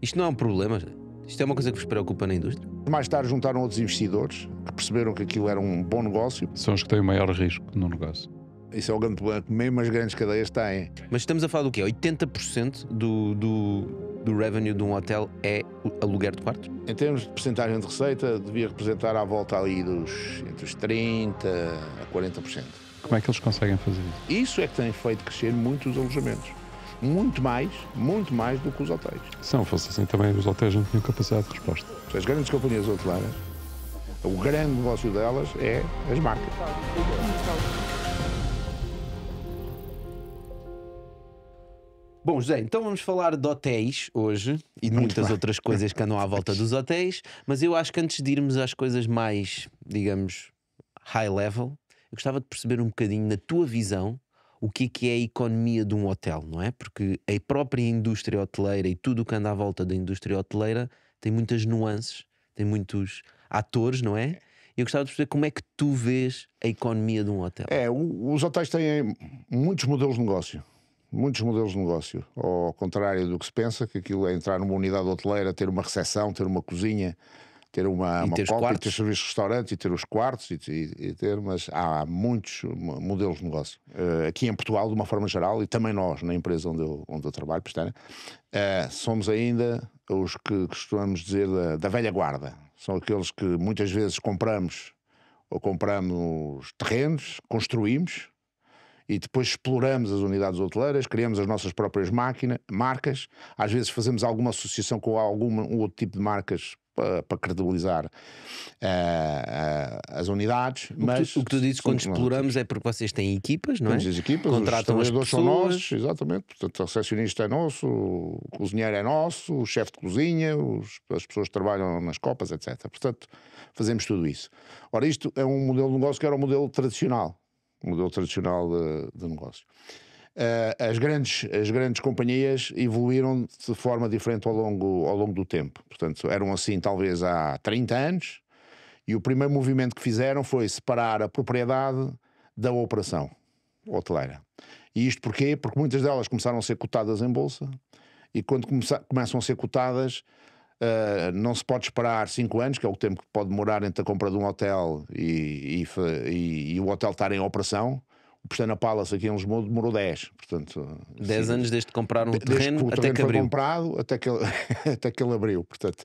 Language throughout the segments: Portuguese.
Isto não é um problema? Isto é uma coisa que vos preocupa na indústria? Mais tarde juntaram outros investidores que perceberam que aquilo era um bom negócio. São os que têm o maior risco no negócio. Isso é o grande problema que mesmo as grandes cadeias têm. Mas estamos a falar do quê? 80% do revenue de um hotel é o aluguer de quartos? Em termos de percentagem de receita, devia representar à volta ali entre os 30% a 40%. Como é que eles conseguem fazer isso? Isso é que tem feito crescer muito os alojamentos. Muito mais do que os hotéis. Se não fosse assim, também os hotéis não tinham capacidade de resposta. As grandes companhias hoteleiras, o grande negócio delas é as marcas. Bom, José, então vamos falar de hotéis hoje e de muitas outras coisas que andam à volta dos hotéis, mas eu acho que antes de irmos às coisas mais, digamos, high level, eu gostava de perceber um bocadinho, na tua visão, o que é a economia de um hotel, não é? Porque a própria indústria hoteleira e tudo o que anda à volta da indústria hoteleira tem muitas nuances, tem muitos atores, não é? Eu gostava de perceber como é que tu vês a economia de um hotel. Os hotéis têm muitos modelos de negócio. Muitos modelos de negócio. Ao contrário do que se pensa, que aquilo é entrar numa unidade hoteleira, ter uma recepção, ter uma cozinha, ter uma copa, ter serviços de restaurante e ter os quartos mas há muitos modelos de negócio. Aqui em Portugal, de uma forma geral, e também nós, na empresa onde eu trabalho, somos ainda os que costumamos dizer da velha guarda. São aqueles que muitas vezes compramos terrenos, construímos e depois exploramos as unidades hoteleiras, criamos as nossas próprias marcas, às vezes fazemos alguma associação com um outro tipo de marcas para credibilizar as unidades. O que tu dizes quando exploramos é porque vocês têm equipas, não é? Temos as equipas, contratam os as pessoas. São nossos, exatamente. Portanto, o recepcionista é nosso, o cozinheiro é nosso, o chefe de cozinha, as pessoas que trabalham nas copas, etc. Portanto, fazemos tudo isso. Ora, isto é um modelo de negócio que era um modelo tradicional. Um modelo tradicional de negócio. As grandes companhias evoluíram de forma diferente ao longo do tempo. Portanto, eram assim talvez há 30 anos, e o primeiro movimento que fizeram foi separar a propriedade da operação hoteleira. E isto porquê? Porque muitas delas começaram a ser cotadas em bolsa, e quando começam a ser cotadas, não se pode esperar 5 anos, que é o tempo que pode demorar entre a compra de um hotel e o hotel estar em operação. O Pestana Palace aqui em Lisboa demorou 10. Portanto, 10 anos desde que compraram o terreno, desde que o terreno até que foi abriu. comprado, até que ele abriu. Portanto,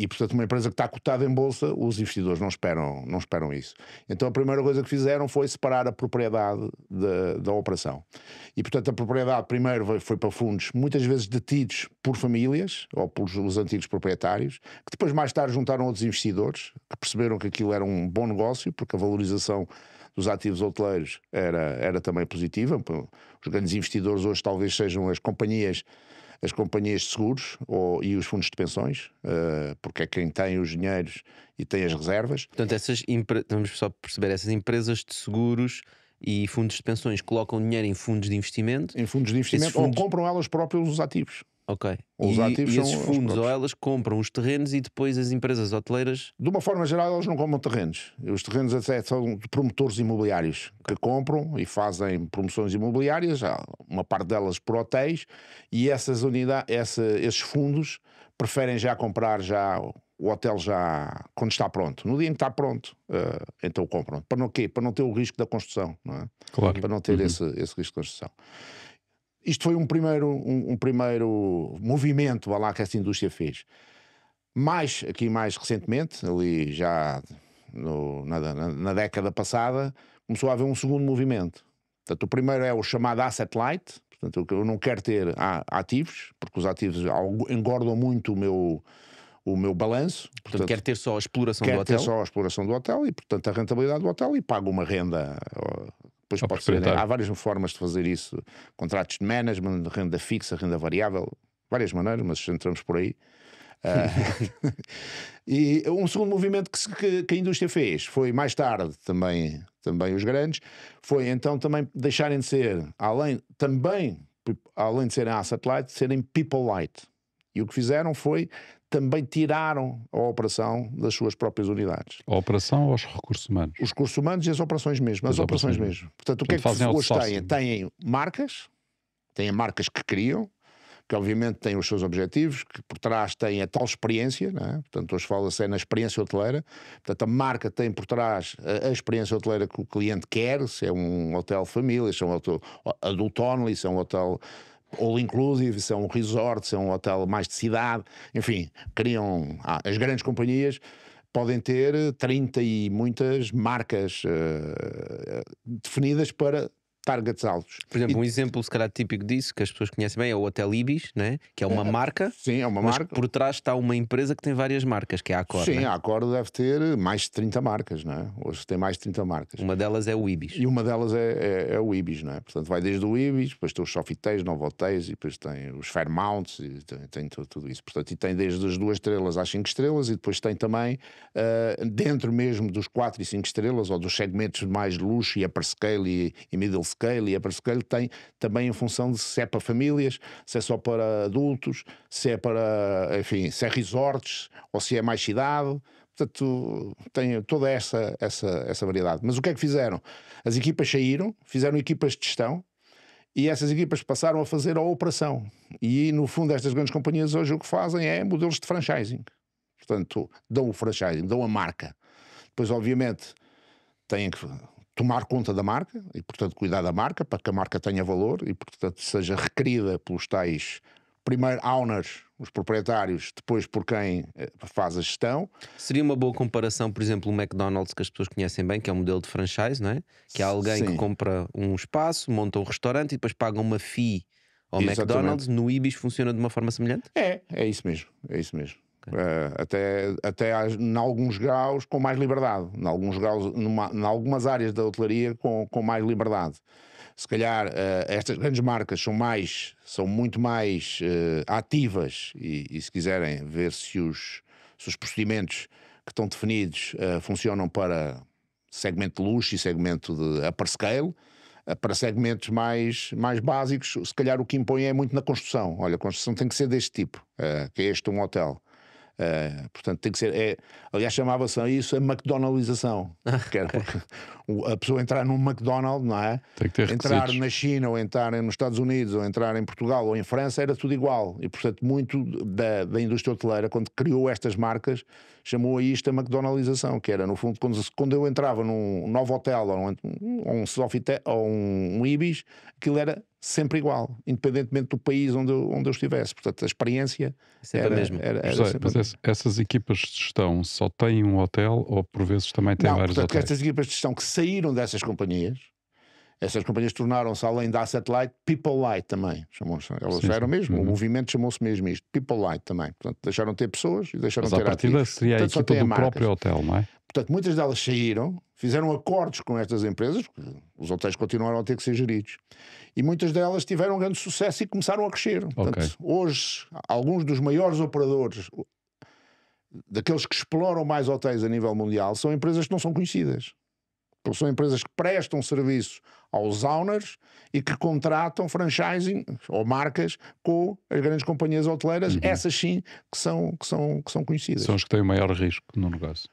portanto, uma empresa que está cotada em bolsa, os investidores não esperam isso. Então a primeira coisa que fizeram foi separar a propriedade da operação. E portanto a propriedade primeiro foi para fundos muitas vezes detidos por famílias ou pelos antigos proprietários, que depois mais tarde juntaram outros investidores que perceberam que aquilo era um bom negócio, porque a valorização dos ativos hoteleiros era também positiva. Os grandes investidores hoje talvez sejam as companhias de seguros e os fundos de pensões, porque é quem tem os dinheiros e tem as reservas. Portanto, vamos só perceber, essas empresas de seguros e fundos de pensões colocam dinheiro em fundos de investimento. Em fundos de investimento, ou compram elas próprias os ativos. Ok. Os ativos e esses são fundos ou elas compram os terrenos e depois as empresas hoteleiras... De uma forma geral, elas não compram terrenos. Os terrenos até são de promotores imobiliários que compram e fazem promoções imobiliárias, uma parte delas por hotéis, e esses fundos preferem já comprar o hotel já quando está pronto. No dia em que está pronto, então compram. Para não quê? Para não ter o risco da construção, não é? Claro. Para não ter esse risco de construção. Isto foi um primeiro movimento lá que essa indústria fez. Mais recentemente, ali já na década passada, começou a haver um segundo movimento. Portanto, o primeiro é o chamado asset light. Portanto, eu não quero ter ativos, porque os ativos engordam muito o meu balanço. Portanto, quero ter só a exploração do hotel. Quero ter só a exploração do hotel e, portanto, a rentabilidade do hotel, e pago uma renda... Depois pode ser, há várias formas de fazer isso, contratos de management, renda fixa, renda variável, várias maneiras, mas entramos por aí. E um segundo movimento que a indústria fez foi mais tarde também os grandes, foi então também deixarem de ser, além de serem asset light, serem people light. E o que fizeram foi também tiraram a operação das suas próprias unidades. A operação ou os recursos humanos? Os recursos humanos e as operações mesmo. As operações mesmo. Portanto, o que é que hoje têm? Têm marcas que criam, que obviamente tem os seus objetivos, que por trás tem a tal experiência, não é? Portanto, hoje fala-se na experiência hoteleira. Portanto, a marca tem por trás a experiência hoteleira que o cliente quer, se é um hotel família, se é um hotel adult only, se é um hotel all inclusive, se é um resort, se é um hotel mais de cidade, enfim, criam as grandes companhias. Podem ter 30 e muitas marcas definidas para targets altos. Por exemplo, um exemplo, se calhar, típico disso, que as pessoas conhecem bem, é o Hotel Ibis, né? Que é uma marca. Sim, é uma mas marca. Por trás está uma empresa que tem várias marcas, que é a Accor. Sim, né? a Accor deve ter mais de 30 marcas, não é? Hoje tem mais de 30 marcas. Uma delas é o Ibis. E uma delas é o Ibis, não é? Portanto, vai desde o Ibis, depois tem os Sofitéis, Novotéis, e depois tem os Fairmounts, e tem tudo isso. Portanto, e tem desde as 2 estrelas às 5 estrelas, e depois tem também, dentro mesmo dos 4 e 5 estrelas, ou dos segmentos mais de luxo, e upper scale, e middle scale, e upper scale, tem também em função de se é para famílias, se é só para adultos, se é para, enfim, se é resorts, ou se é mais cidade. Portanto, tem toda essa variedade. Mas o que é que fizeram? As equipas saíram, fizeram equipas de gestão, e essas equipas passaram a fazer a operação. E, no fundo, estas grandes companhias hoje o que fazem é modelos de franchising. Portanto, dão o franchising, dão a marca. Depois, obviamente, têm que tomar conta da marca e, portanto, cuidar da marca para que a marca tenha valor e, portanto, seja requerida pelos tais primeiro owners, os proprietários, depois por quem faz a gestão. Seria uma boa comparação, por exemplo, o McDonald's, que as pessoas conhecem bem, que é um modelo de franchise, não é? Que é alguém Sim. que compra um espaço, monta um restaurante e depois paga uma fee ao Exatamente. McDonald's. No Ibis funciona de uma forma semelhante? É isso mesmo, é isso mesmo. Até em alguns graus com mais liberdade, em alguns graus, em algumas áreas da hotelaria com mais liberdade. Se calhar estas grandes marcas são muito mais ativas e se quiserem ver se os procedimentos que estão definidos funcionam para segmento de luxo e segmento de upper scale. Para segmentos mais básicos, se calhar o que impõe é muito na construção. Olha, a construção tem que ser deste tipo, que é este um hotel. Portanto, tem que ser. Aliás, chamava-se isso a McDonaldização. Que era porque a pessoa entrar num McDonald's, não é? Tem que ter entrar requisitos. na China, ou entrar nos Estados Unidos, ou entrar em Portugal, ou em França, era tudo igual. E, portanto, muito da indústria hoteleira, quando criou estas marcas, chamou a isto a McDonaldização, que era, no fundo, quando eu entrava num novo hotel, ou um Sofitel, ou um Ibis, aquilo era sempre igual, independentemente do país onde eu estivesse. Portanto, a experiência Sempre a mesma. Mas essas equipas de gestão só têm um hotel ou por vezes também têm vários portanto, hotéis? estas equipas de gestão que saíram dessas companhias, essas companhias tornaram-se, além da Asset Light, People Light também. Elas Sim, eram sim. mesmo, o movimento chamou-se mesmo isto, People Light também. Portanto, deixaram de ter pessoas e deixaram Mas de à ter partida ativos. seria a Portanto, só equipa têm do marcas. próprio hotel, não é? Portanto, muitas delas saíram, fizeram acordos com estas empresas, porque os hotéis continuaram a ter que ser geridos. E muitas delas tiveram um grande sucesso e começaram a crescer. Portanto, hoje, alguns dos maiores operadores, daqueles que exploram mais hotéis a nível mundial, são empresas que não são conhecidas. Porque são empresas que prestam serviço aos owners e que contratam franchising ou marcas com as grandes companhias hoteleiras, essas sim que são conhecidas. São os que têm o maior risco no negócio.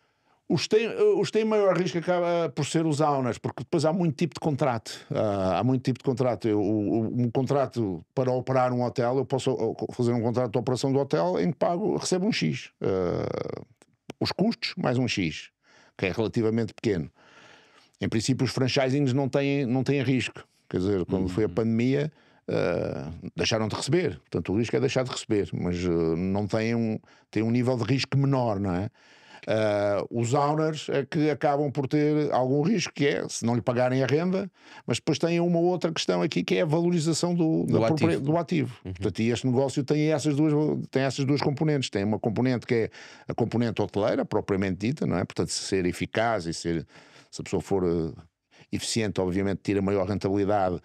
Os que têm maior risco acaba por ser os owners, porque depois há muito tipo de contrato. Há muito tipo de contrato. Um contrato para operar um hotel, eu posso fazer um contrato de operação do hotel em que recebo um X. Os custos mais um X, que é relativamente pequeno. Em princípio, os franchisings não têm risco. Quer dizer, quando foi a pandemia, deixaram de receber. Portanto, o risco é deixar de receber, mas não têm um nível de risco menor, não é? Os owners é que acabam por ter algum risco, que é se não lhe pagarem a renda, mas depois têm uma outra questão aqui, que é a valorização do ativo. Portanto, e este negócio tem essas duas componentes. Tem uma componente que é a componente hoteleira, propriamente dita, não é? Portanto, ser eficaz e se a pessoa for eficiente, obviamente tira maior rentabilidade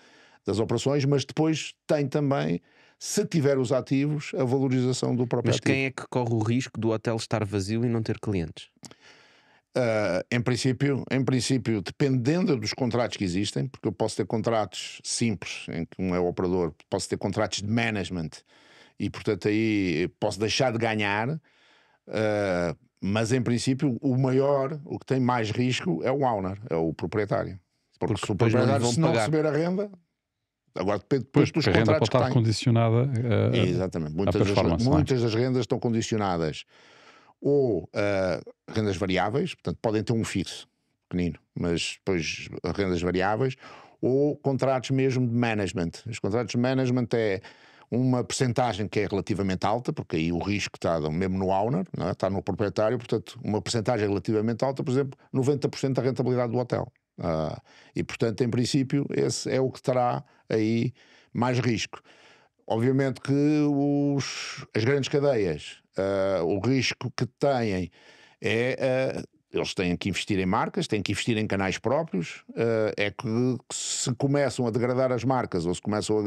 das operações, mas depois tem também, se tiver os ativos, a valorização do próprio ativo. Mas quem é que corre o risco do hotel estar vazio e não ter clientes? Em princípio, dependendo dos contratos que existem, porque eu posso ter contratos simples, em que um é o operador, posso ter contratos de management, e portanto aí posso deixar de ganhar, mas em princípio o que tem mais risco é o owner, é o proprietário. Porque se o proprietário, se não receber a renda, Agora depende Pois, dos porque a renda pode contratos que estar tem. condicionada Exatamente. performance, não é? Muitas das rendas estão condicionadas ou a rendas variáveis, portanto podem ter um fixo pequenino, mas depois rendas variáveis, ou contratos mesmo de management. Os contratos de management é uma percentagem que é relativamente alta, porque aí o risco está mesmo no owner, não é? Está no proprietário, portanto uma percentagem relativamente alta, por exemplo, 90% da rentabilidade do hotel. E portanto, em princípio, esse é o que terá aí mais risco. Obviamente que as grandes cadeias, o risco que têm é eles têm que investir em marcas, têm que investir em canais próprios. É que se começam a degradar as marcas ou se começam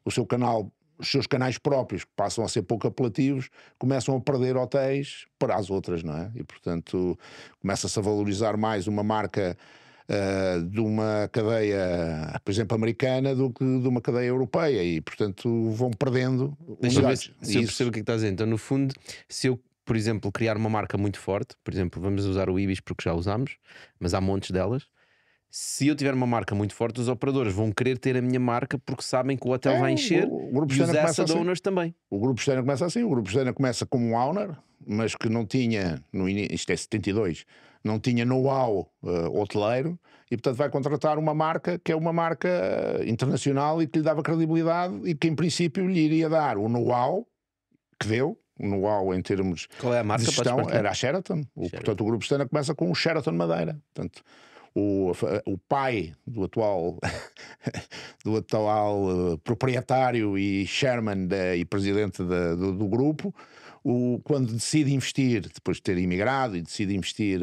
o seu canal, os seus canais próprios passam a ser pouco apelativos, começam a perder hotéis para as outras, não é? E portanto começa-se a valorizar mais uma marca de uma cadeia, por exemplo, americana do que de uma cadeia europeia, e portanto vão perdendo Deixa-me ver unidades. se eu percebo o que é que estás a dizer. Então, no fundo, se eu, por exemplo, criar uma marca muito forte, por exemplo, vamos usar o Ibis porque já usámos, mas há montes delas. Se eu tiver uma marca muito forte, os operadores vão querer ter a minha marca porque sabem que o hotel vai encher, o Grupo e os Stena começa asset assim. owners também. O Grupo Stena começa assim. O Grupo Stena começa como um owner, mas que não tinha, isto é 72, não tinha know-how hoteleiro, e portanto vai contratar uma marca que é uma marca internacional e que lhe dava credibilidade e que em princípio lhe iria dar o know-how que deu. O know-how em termos Qual é a marca? de Podes gestão partilhar? era a Sheraton. Portanto, o Grupo Stena começa com o Sheraton Madeira. Portanto, o pai do atual proprietário e chairman e presidente do grupo, quando decide investir, depois de ter imigrado e decide investir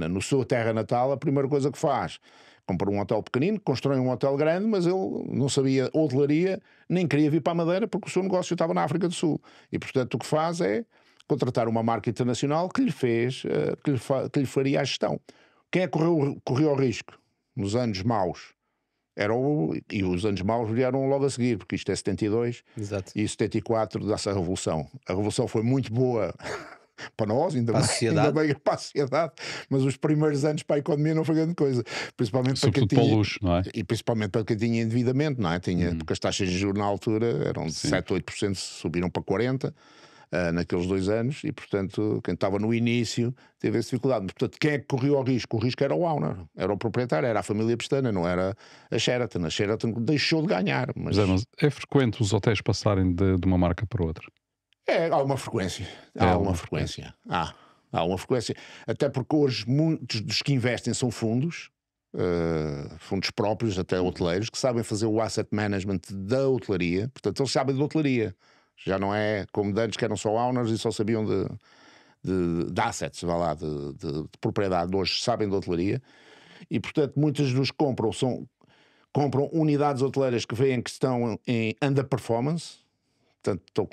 no sua terra natal, a primeira coisa que faz: compra um hotel pequenino, constrói um hotel grande, mas ele não sabia hotelaria, nem queria vir para a Madeira porque o seu negócio estava na África do Sul. E portanto o que faz é contratar uma marca internacional que lhe fez, que lhe faria a gestão. Quem é que correu o risco nos anos maus? E os anos maus vieram logo a seguir, porque isto é 72. Exato. E 74 dá-se a Revolução. A Revolução foi muito boa para nós, ainda Para a bem, sociedade. ainda bem para a sociedade, mas os primeiros anos para a economia não foi grande coisa, principalmente para quem Sobretudo para o tinha, luxo, não é? e principalmente para quem tinha endividamento, não é? Porque as taxas de juros na altura eram de 7, 8%, subiram para 40%. Naqueles 2 anos, e portanto quem estava no início teve essa dificuldade. Mas, portanto, quem é que correu ao risco? O risco era o owner, era o proprietário, era a família Pestana, não era a Sheraton. A Sheraton deixou de ganhar. Mas É frequente os hotéis passarem de uma marca para outra. há uma frequência. Há uma frequência. Há uma frequência. Até porque hoje muitos dos que investem são fundos, fundos próprios, até hoteleiros, que sabem fazer o asset management da hotelaria. Portanto, eles sabem de hotelaria. Já não é como de antes, que eram só owners e só sabiam de assets, vá lá, de propriedade. Hoje sabem de hotelaria. E, portanto, muitos dos compram unidades hoteleiras que veem que estão em underperformance. Portanto, estão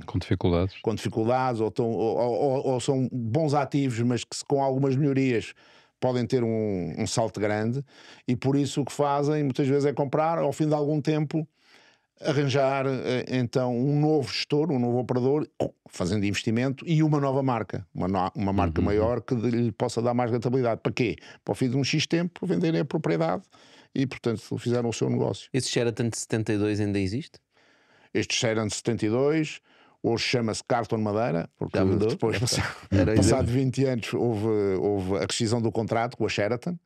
Com dificuldades. ou são bons ativos, mas que com algumas melhorias podem ter um salto grande. E por isso o que fazem muitas vezes é comprar, ao fim de algum tempo, arranjar então um novo gestor, um novo operador, fazendo investimento, e uma nova marca, uma marca maior que lhe possa dar mais rentabilidade. Para quê? Para o fim de um X tempo venderem a propriedade e, portanto, fizeram o seu negócio. Esse Sheraton de 72 ainda existe? Este Sheraton de 72 hoje chama-se Carlton Madeira, porque Já mudou? depois, passado 20 anos, houve a rescisão do contrato com a Sheraton,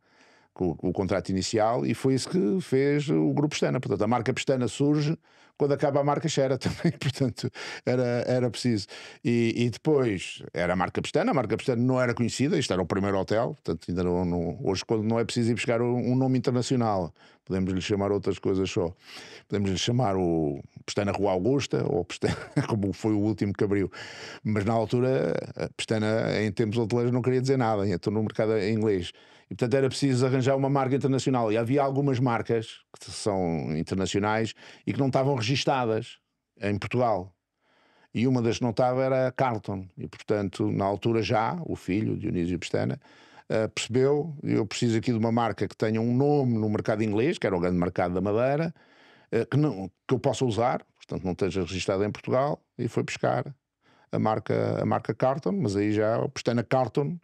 com o contrato inicial, e foi isso que fez o Grupo Pestana. Portanto, a marca Pestana surge quando acaba a marca Sheraton. Portanto, era preciso. E depois era a marca Pestana não era conhecida, isto era o primeiro hotel, portanto, ainda hoje, quando não é preciso ir buscar um nome internacional, podemos lhe chamar outras coisas só. Podemos lhe chamar o Pestana Rua Augusta, ou Pestana, como foi o último que abriu. Mas na altura, a Pestana, em tempos hoteleiros, não queria dizer nada, então no mercado em inglês. E portanto era preciso arranjar uma marca internacional. E havia algumas marcas que são internacionais e que não estavam registadas em Portugal. E uma das que não estava era a Carlton. E portanto, na altura já, o filho, Dionísio Pestana, percebeu: eu preciso aqui de uma marca que tenha um nome no mercado inglês, que era o grande mercado da Madeira, que eu possa usar, portanto não esteja registada em Portugal, e foi buscar a marca Carlton, mas aí já o Pestana Carlton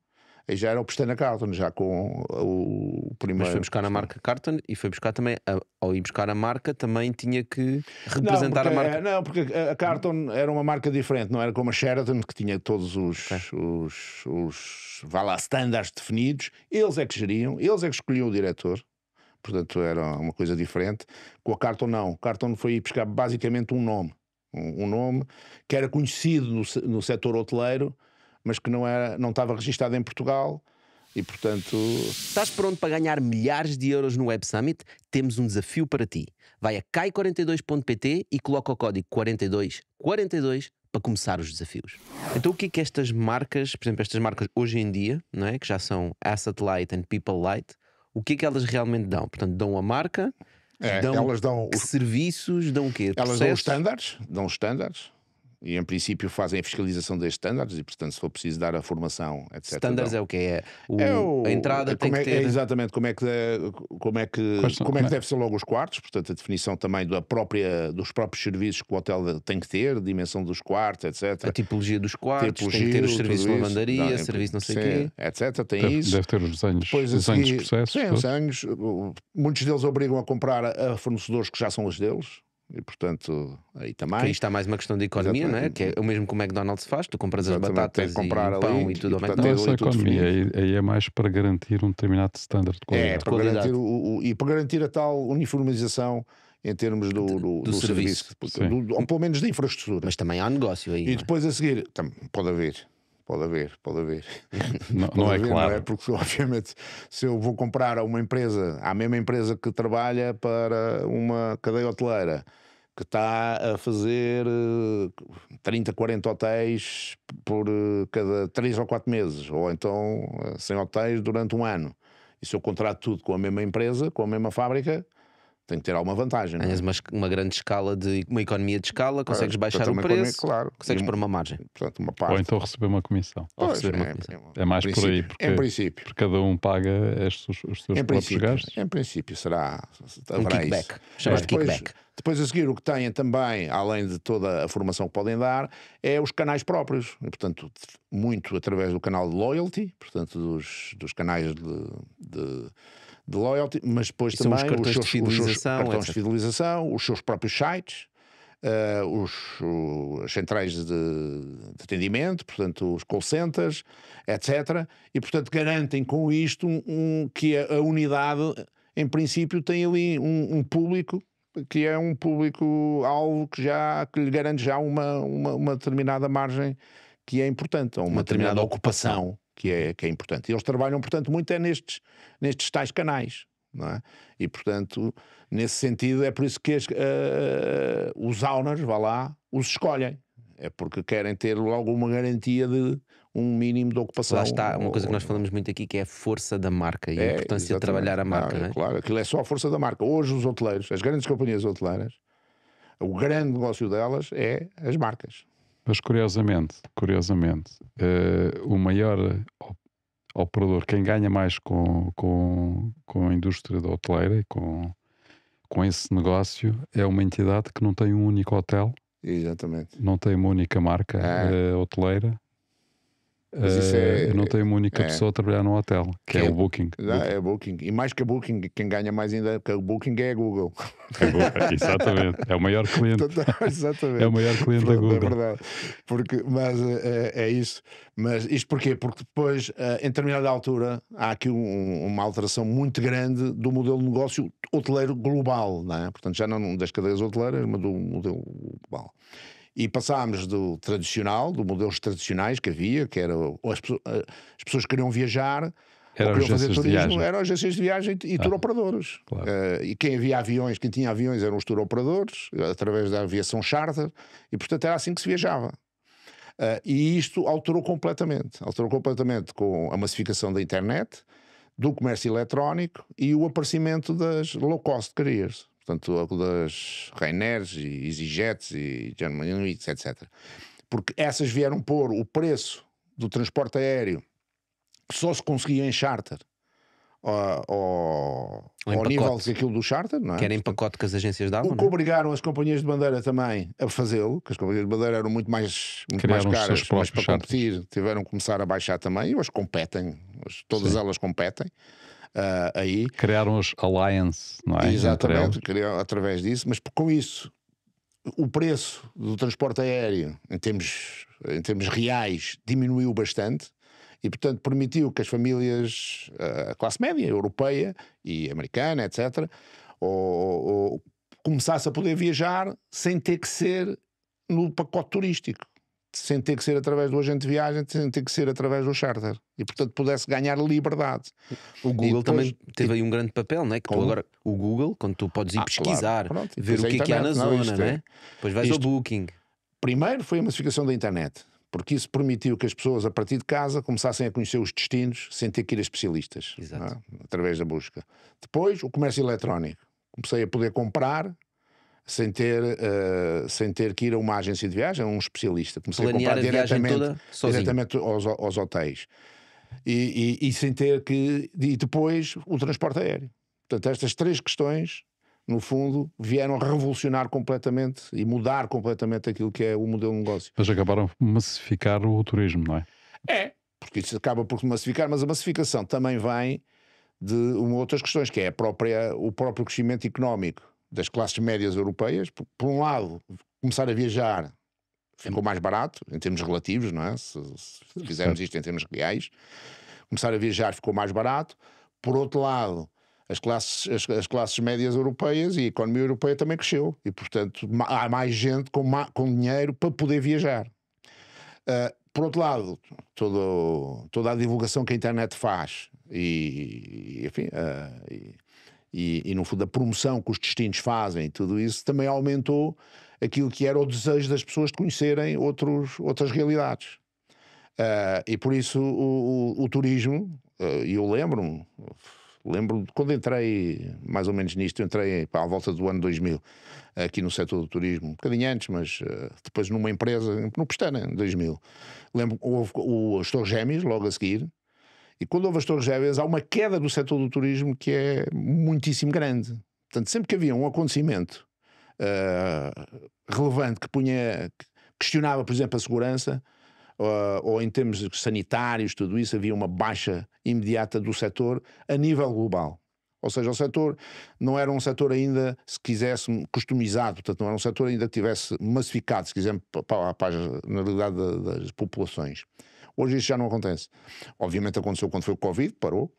Aí já era o Pestana Carlton, já com o primeiro. Mas foi buscar a marca Carlton e foi buscar também, ao ir buscar a marca, também tinha que Não, representar porque, a marca. não, porque a Carlton era uma marca diferente, não era como a Sheraton, que tinha todos vá lá, standards definidos. Eles é que geriam, eles é que escolhiam o diretor. Portanto, era uma coisa diferente. Com a Carlton, não. A Carlton foi ir buscar basicamente um nome. Um nome que era conhecido no setor hoteleiro, mas que não estava registado em Portugal. E, portanto... Estás pronto para ganhar milhares de euros no Web Summit? Temos um desafio para ti. Vai a cai42.pt e coloca o código 4242 para começar os desafios. Então o que é que estas marcas, por exemplo, estas marcas hoje em dia, não é? Que já são Asset Light and People Light, o que é que elas realmente dão? Portanto, dão a marca, elas dão que serviços, dão o quê? Elas Processos? dão os standards, e em princípio fazem a fiscalização destes standards, e portanto se for preciso dar a formação, etc. Standards é o quê? A entrada tem como que ter... exatamente como é que deve ser logo os quartos, portanto a definição também dos próprios serviços que o hotel tem que ter, dimensão dos quartos, etc. A tipologia dos quartos, tem que ter os serviços de lavandaria, serviço não sei o quê. etc. Tem isso. Deve ter os desenhos, Depois, desenhos de processos. Sim, os desenhos. Muitos deles obrigam a comprar a fornecedores que já são os deles. E portanto, aí também. Que aí está mais uma questão de economia, não é? Que é o mesmo que o McDonald's faz, tu compras as batatas e o pão e tudo ao Não é McDonald's. só economia, aí é mais para garantir um determinado standard de qualidade. Para garantir a tal uniformização em termos do serviço. Ou pelo menos da infraestrutura. Mas também há negócio aí. E depois a seguir, pode haver. Não é claro. Não é? Porque obviamente se eu vou comprar a uma empresa, à mesma empresa que trabalha para uma cadeia hoteleira que está a fazer 30, 40 hotéis por cada 3 ou 4 meses, ou então 100 hotéis durante um ano, e se eu contrato tudo com a mesma empresa, com a mesma fábrica, tem que ter alguma vantagem. Ganhas uma grande escala, uma economia de escala, consegues baixar o preço, consegues pôr uma margem. Portanto, uma parte. Ou então receber uma comissão. É mais por aí, porque, em princípio, porque cada um paga os seus próprios gastos. Em princípio será um kickback. Chama de kickback. Depois a seguir o que têm também, além de toda a formação que podem dar, é os canais próprios. E, portanto, muito através do canal de loyalty, portanto dos canais de loyalty, mas depois também os cartões de fidelização, os seus próprios sites, as centrais de atendimento, portanto os call centers, etc. E portanto garantem com isto que a unidade, em princípio, tem ali um público que é um público-alvo que lhe garante já uma determinada margem que é importante, ou uma determinada ocupação que é importante. E eles trabalham, portanto, muito nestes tais canais, não é? E, portanto, nesse sentido, é por isso que os owners, os escolhem. É porque querem ter logo uma garantia de um mínimo de ocupação. Lá está, uma coisa que nós falamos muito aqui, que é a força da marca e a importância de trabalhar a marca. Não é? Claro, aquilo é só a força da marca. Hoje os hoteleiros, as grandes companhias hoteleiras, o grande negócio delas é as marcas. Mas curiosamente, o maior operador, quem ganha mais com a indústria da hoteleira e com esse negócio, é uma entidade que não tem um único hotel. Exatamente. Não tem uma única marca hoteleira. Não tem uma única pessoa a trabalhar no hotel, que é o Booking. É o Booking. E mais que a Booking, quem ganha mais ainda que o Booking é a Google. Exatamente. É o maior cliente. Exatamente. É o maior cliente da Google. É verdade. Mas é isso. Mas isto porquê? Porque depois, em determinada altura, há aqui uma alteração muito grande do modelo de negócio hoteleiro global, não é? Portanto, já não das cadeias hoteleiras, mas do modelo global. E passámos do modelos tradicionais que havia, que era as pessoas queriam viajar, eram queriam fazer turismo, eram agências de viagem e tour operadores. Claro. E quem tinha aviões eram os tour operadores, através da aviação charter, e portanto era assim que se viajava. E isto alterou completamente com a massificação da internet, do comércio eletrónico e o aparecimento das low-cost carriers. Portanto, das Ryanairs e EasyJets e Germanwings, etc. Porque essas vieram pôr o preço do transporte aéreo que só se conseguia em charter ao nível daquilo do charter, não é? Que era em pacote que as agências davam. O que obrigaram as companhias de bandeira também a fazê-lo, que as companhias de bandeira eram muito mais caras, mas para competir tiveram que começar a baixar também, e hoje competem, todas elas competem. Aí. Criaram os Alliance, não é? Exatamente, criaram através disso, mas com isso o preço do transporte aéreo em termos reais diminuiu bastante e portanto permitiu que as famílias, a classe média europeia e americana, etc., começasse a poder viajar sem ter que ser no pacote turístico, sem ter que ser através do agente de viagem, sem ter que ser através do charter. E, portanto, pudesse ganhar liberdade. O Google depois, também teve aí um grande papel, não é? Que tu agora, o Google, quando tu podes ir pesquisar, claro. ver o que há na zona, não é? Depois vais ao Booking. Primeiro foi a massificação da internet, porque isso permitiu que as pessoas, a partir de casa, começassem a conhecer os destinos sem ter que ir a especialistas, através da busca. Depois, o comércio eletrónico. Comecei a poder comprar sem ter que ir a uma agência de viagem, a um especialista. Comecei planear a comprar diretamente sozinho. aos hotéis. E sem ter que... E depois o transporte aéreo. Portanto, estas três questões, no fundo, vieram a revolucionar completamente e mudar completamente aquilo que é o modelo de negócio. Mas acabaram por massificar o turismo, não é? Porque isso acaba por massificar, mas a massificação também vem de outras questões, que é o próprio crescimento económico das classes médias europeias. Por um lado, começar a viajar ficou mais barato, em termos relativos, não é? Se fizermos isto em termos reais, começar a viajar ficou mais barato. Por outro lado, as classes médias europeias e a economia europeia também cresceu. E, portanto, há mais gente com dinheiro para poder viajar. Por outro lado, toda a divulgação que a internet faz enfim... E no fundo a promoção que os destinos fazem, tudo isso também aumentou aquilo que era o desejo das pessoas de conhecerem outras realidades. E por isso o turismo, eu lembro de quando entrei mais ou menos nisto, entrei à volta do ano 2000, aqui no setor do turismo, um bocadinho antes, mas depois numa empresa, no Pestana, em 2000. Lembro que houve as Torres Gêmeas, logo a seguir. E quando houve as Torres Gêmeas, há uma queda do setor do turismo que é muitíssimo grande. Portanto, sempre que havia um acontecimento relevante que questionava, por exemplo, a segurança, ou em termos sanitários, tudo isso, havia uma baixa imediata do setor a nível global. Ou seja, o setor não era um setor ainda, se quisesse, customizado, portanto, não era um setor ainda que tivesse massificado, se quisermos, para a generalidade das populações. Hoje isso já não acontece. Obviamente aconteceu quando foi o Covid, parou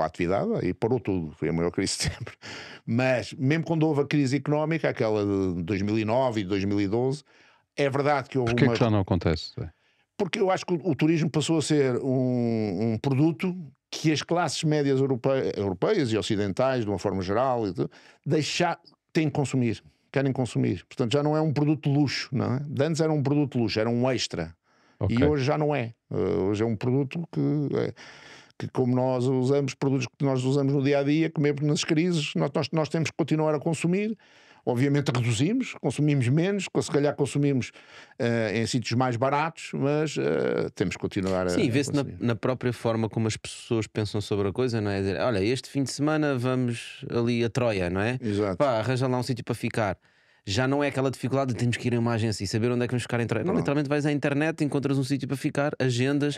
a atividade e parou tudo, foi a maior crise de sempre. Mas mesmo quando houve a crise económica, aquela de 2009 e 2012, é verdade que houve Porquê que já não acontece? Porque eu acho que o turismo passou a ser um produto que as classes médias europeias e ocidentais, de uma forma geral, têm que consumir, querem consumir. Portanto, já não é um produto de luxo, não é? De antes era um produto de luxo, era um extra. Okay. E hoje já não é. Hoje é um produto que como nós usamos, produtos que nós usamos no dia-a-dia, que mesmo nas crises, nós temos que continuar a consumir. Obviamente consumimos menos, se calhar consumimos em sítios mais baratos, mas temos que continuar Sim, vê-se na própria forma como as pessoas pensam sobre a coisa, não é? Dizer, olha, este fim de semana vamos ali a Troia, não é? Exato. Pá, arranja lá um sítio para ficar. Já não é aquela dificuldade de temos que ir a uma agência e saber onde é que vamos ficar em Troia. Não, literalmente vais à internet, encontras um sítio para ficar, agendas,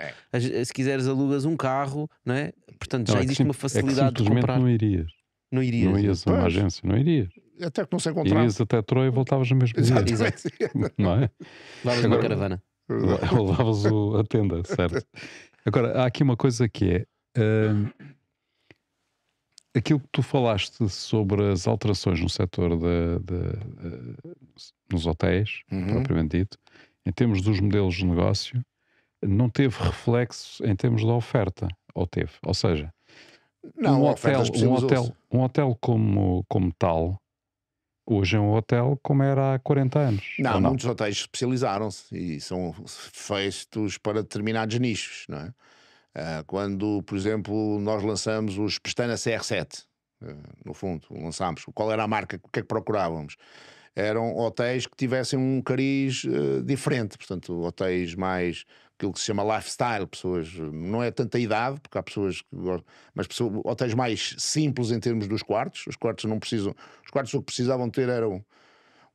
se quiseres alugas um carro, não é? Portanto, já existe uma facilidade de comprar. Não irias. Não irias. Não ias a uma agência, não irias. Até que não se encontrava. Irias até Troia e voltavas no mesmo dia. Exato. Não é? Levavas uma caravana. Levavas a tenda, certo? Agora, há aqui uma coisa que é... aquilo que tu falaste sobre as alterações no setor nos hotéis, propriamente dito, em termos dos modelos de negócio, não teve reflexo em termos da oferta, ou teve? Ou seja, não, um hotel como tal, hoje é um hotel como era há 40 anos. Não, muitos hotéis especializaram-se e são feitos para determinados nichos, não é? Quando, por exemplo, nós lançamos os Pestana CR7, no fundo, lançámos, qual era a marca, o que é que procurávamos? eram hotéis que tivessem um cariz diferente, portanto, hotéis mais aquilo que se chama lifestyle, pessoas, não é tanta idade, porque há pessoas que gostam, mas hotéis mais simples em termos dos quartos. Os quartos não precisam, os quartos o que precisavam ter eram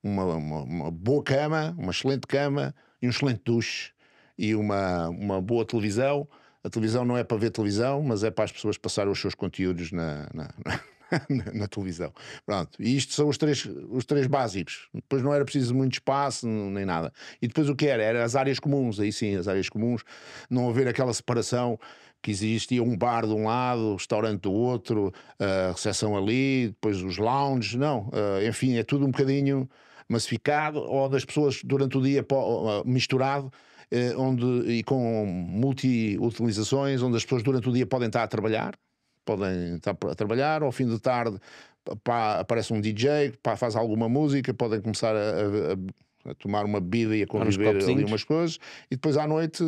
uma boa cama, uma excelente cama e um excelente duche e uma boa televisão. A televisão não é para ver televisão, mas é para as pessoas passarem os seus conteúdos na televisão. Pronto. E isto são os três básicos. Depois não era preciso muito espaço, nem nada. E depois o que era as áreas comuns. Aí sim, as áreas comuns, não haver aquela separação que existia, um bar de um lado, restaurante do outro, a recepção ali, depois os lounges. Não, enfim, é tudo um bocadinho massificado, ou das pessoas durante o dia misturado, e com multi-utilizações, onde as pessoas durante o dia podem estar a trabalhar, ao fim de tarde aparece um DJ, faz alguma música, podem começar a tomar uma bebida e a conviver ali umas coisas, e depois à noite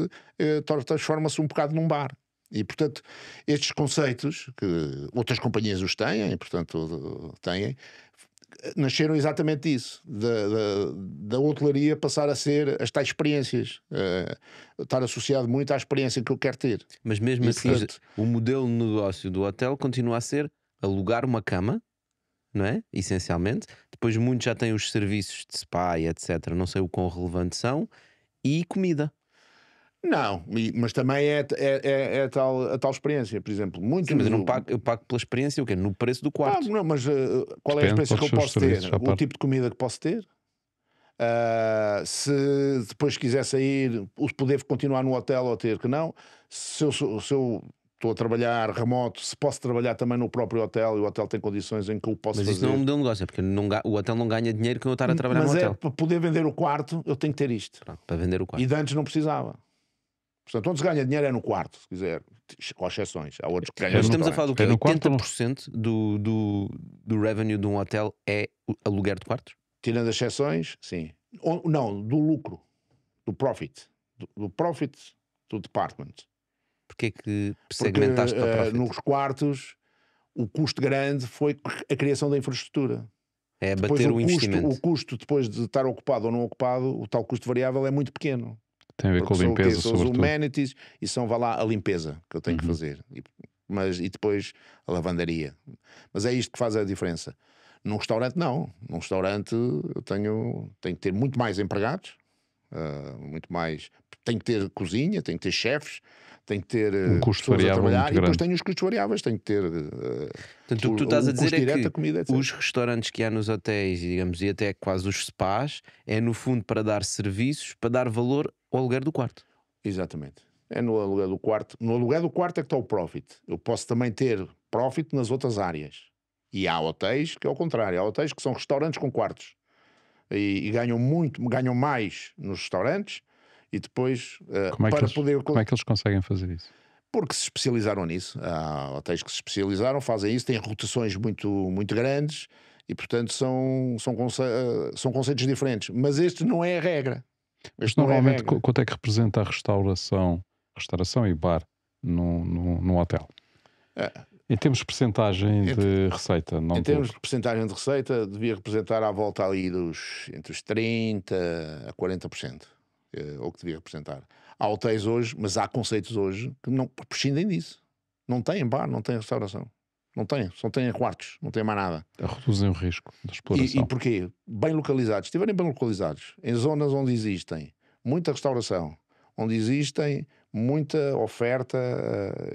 transforma-se um bocado num bar. E, portanto, estes conceitos, que outras companhias os têm, nasceram exatamente disso, da hotelaria passar a ser as tais experiências, estar associado muito à experiência que eu quero ter. Mas mesmo assim, portanto, o modelo de negócio do hotel continua a ser alugar uma cama, não é? Essencialmente. Depois muitos já têm os serviços de spa e etc. Não sei o quão relevantes são. E comida. Não, mas também é a tal experiência, por exemplo. Sim, mas eu pago pela experiência, o quê? No preço do quarto. Não, mas qual é a experiência que eu posso ter? O tipo de comida que posso ter? Se depois quiser sair, o poder continuar no hotel ou ter que não. Se eu estou a trabalhar remoto, se posso trabalhar também no próprio hotel e o hotel tem condições em que eu posso fazer. Mas isso não é um modelo de negócio, porque o hotel não ganha dinheiro com eu estar a trabalhar no hotel. Mas para poder vender o quarto, eu tenho que ter isto. Pronto, para vender o quarto. E de antes não precisava. Portanto, onde se ganha dinheiro é no quarto, se quiser, com exceções. Há outros que ganham Mas estamos a falar do quê? 80% do revenue de um hotel é aluguer de quartos? Tirando as exceções, sim. Não, do lucro, do profit. Do profit do department. Porquê é que segmentaste para profit? Nos quartos, o custo grande foi a criação da infraestrutura. É bater o investimento. O custo depois de estar ocupado ou não ocupado, o tal custo variável é muito pequeno. Tem a ver com a limpeza, são os amenities e são, a limpeza que eu tenho que fazer. E depois a lavandaria. Mas é isto que faz a diferença. Num restaurante, não. Num restaurante eu tenho que ter muito mais empregados, muito mais. Tenho que ter cozinha, tenho que ter chefes, tenho que ter um custo pessoas variável a trabalhar. muito e depois grande. tenho os custos variáveis, tenho que ter. Portanto, o que tu estás a dizer é que comida, os restaurantes que há nos hotéis, digamos, e até quase os spas, é no fundo para dar serviços, para dar valor ao aluguer do quarto. Exatamente. É no aluguer do quarto. No aluguer do quarto é que está o profit. Eu posso também ter profit nas outras áreas. E há hotéis que é ao contrário. Há hotéis que são restaurantes com quartos. E ganham mais nos restaurantes e depois como é que eles conseguem fazer isso? Porque se especializaram nisso. Há hotéis que se especializaram, fazem isso, têm rotações muito, muito grandes e, portanto, são conceitos diferentes. Mas este não é a regra. Normalmente, quanto é que representa a restauração e bar num hotel? Em termos de percentagem de receita? Em termos de percentagem de receita, devia representar à volta ali entre os 30% a 40%. É o que devia representar. Há hotéis hoje, mas há conceitos hoje que não prescindem disso. Não têm bar, não têm restauração. Não têm, só têm quartos, não têm mais nada. Reduzem o risco de exploração. E porquê? Bem localizados. Se estiverem bem localizados, em zonas onde existem muita restauração, onde existem muita oferta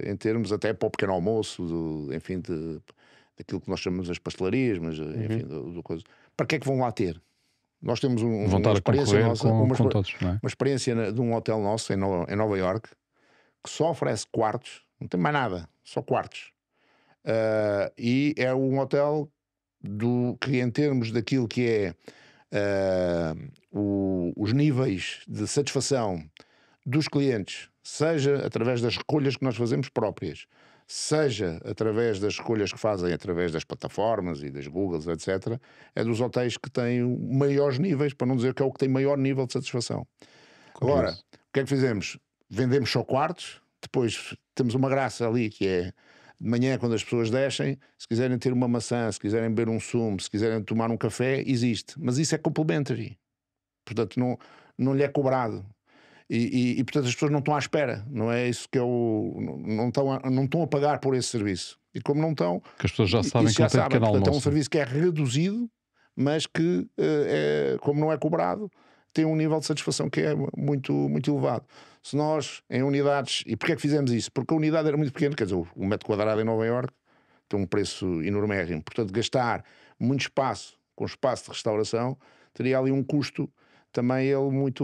em termos até para o pequeno almoço, enfim, daquilo que nós chamamos as pastelarias, mas enfim, do coisa. Para que é que vão lá ter? Nós temos uma experiência nossa, uma experiência de um hotel nosso em Nova Iorque, que só oferece quartos, não tem mais nada, só quartos. E é um hotel que em termos daquilo que é os níveis de satisfação dos clientes, seja através das recolhas que nós fazemos próprias, seja através das recolhas que fazem através das plataformas e das Googles, etc., é dos hotéis que têm maiores níveis, para não dizer que é o que tem maior nível de satisfação. Agora, o que é que fizemos? Vendemos só quartos, depois temos uma graça ali que é de manhã, quando as pessoas descem, se quiserem ter uma maçã, se quiserem beber um sumo, se quiserem tomar um café, existe. Mas isso é complementary. Portanto, não lhe é cobrado. E portanto as pessoas não estão à espera, não é isso que não estão a pagar por esse serviço. E como não estão, que as pessoas já sabem que já não tem pequeno portanto, almoço. é um serviço que é reduzido, mas que, como não é cobrado, tem um nível de satisfação que é muito, muito elevado. Se nós, em unidades, e porquê é que fizemos isso? Porque a unidade era muito pequena, quer dizer, o metro quadrado em Nova Iorque tem um preço enormérrimo, portanto gastar muito espaço com espaço de restauração teria ali um custo também ele muito,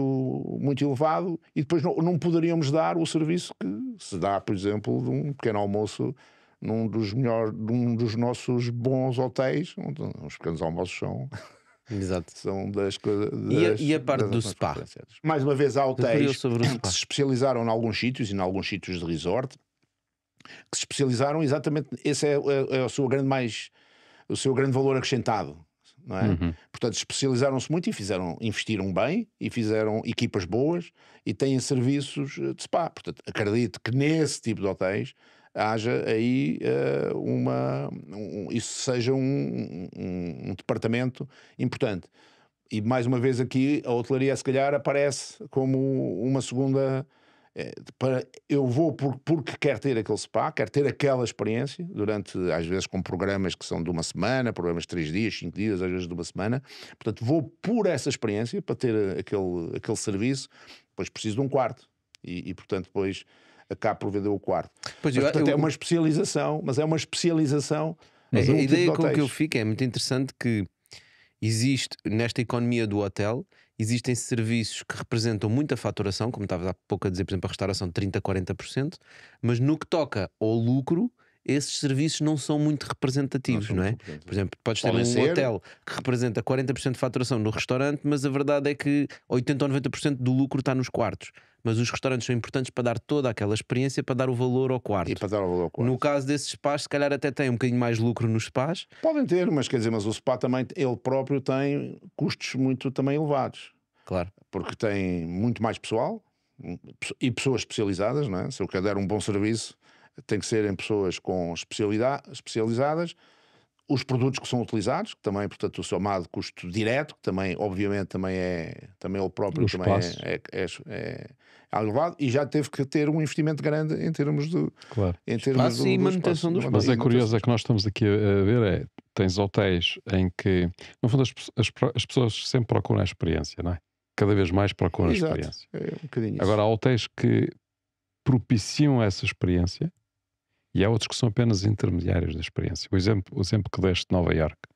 muito elevado, e depois não poderíamos dar o serviço que se dá, por exemplo, de um pequeno almoço num dos nossos bons hotéis, onde os pequenos almoços são das coisas. E a parte do spa? Mais uma vez, há hotéis que se especializaram em alguns sítios e em alguns sítios de resort, que se especializaram exatamente, esse é o seu grande valor acrescentado. Não é? Portanto, especializaram-se muito e investiram bem e fizeram equipas boas e têm serviços de spa. Portanto, acredito que nesse tipo de hotéis haja aí isso seja um departamento importante. E mais uma vez aqui a hotelaria se calhar aparece como uma segunda. Eu vou porque quero ter aquele spa, quero ter aquela experiência durante, às vezes com programas que são de uma semana, programas de 3 dias, 5 dias, às vezes de uma semana. Portanto, vou por essa experiência para ter aquele serviço. Depois preciso de um quarto e portanto depois acabo por vender o quarto. Pois mas, portanto, é uma especialização, mas é uma especialização. A ideia com que eu fico é muito interessante que existe nesta economia do hotel, existem serviços que representam muita faturação, como estavas há pouco a dizer, por exemplo, a restauração 30% a 40%, mas no que toca ao lucro, esses serviços não são muito representativos, não é? Por exemplo, podes ter um hotel que representa 40% de faturação no restaurante, mas a verdade é que 80% ou 90% do lucro está nos quartos. Mas os restaurantes são importantes para dar toda aquela experiência, para dar o valor ao quarto. E para dar o valor ao quarto. No caso desses spas, se calhar até tem um bocadinho mais lucro nos spas. Podem ter, mas quer dizer, mas o spa também, ele próprio tem custos muito também elevados. Claro. Porque tem muito mais pessoal e pessoas especializadas, não é? Se eu quero dar um bom serviço, tem que ser em pessoas com especializadas. Os produtos que são utilizados, que também, portanto, o chamado custo direto, que também, obviamente, também ele próprio também é elevado, e já teve que ter um investimento grande em termos de espaço e manutenção dos espaços. Mas é curioso, é que nós estamos aqui a ver, tens hotéis em que, no fundo, as pessoas sempre procuram a experiência, não é? Cada vez mais procuram a experiência. Um bocadinho isso. Agora, há hotéis que propiciam essa experiência e há outros que são apenas intermediários da experiência. O exemplo que deste de Nova Iorque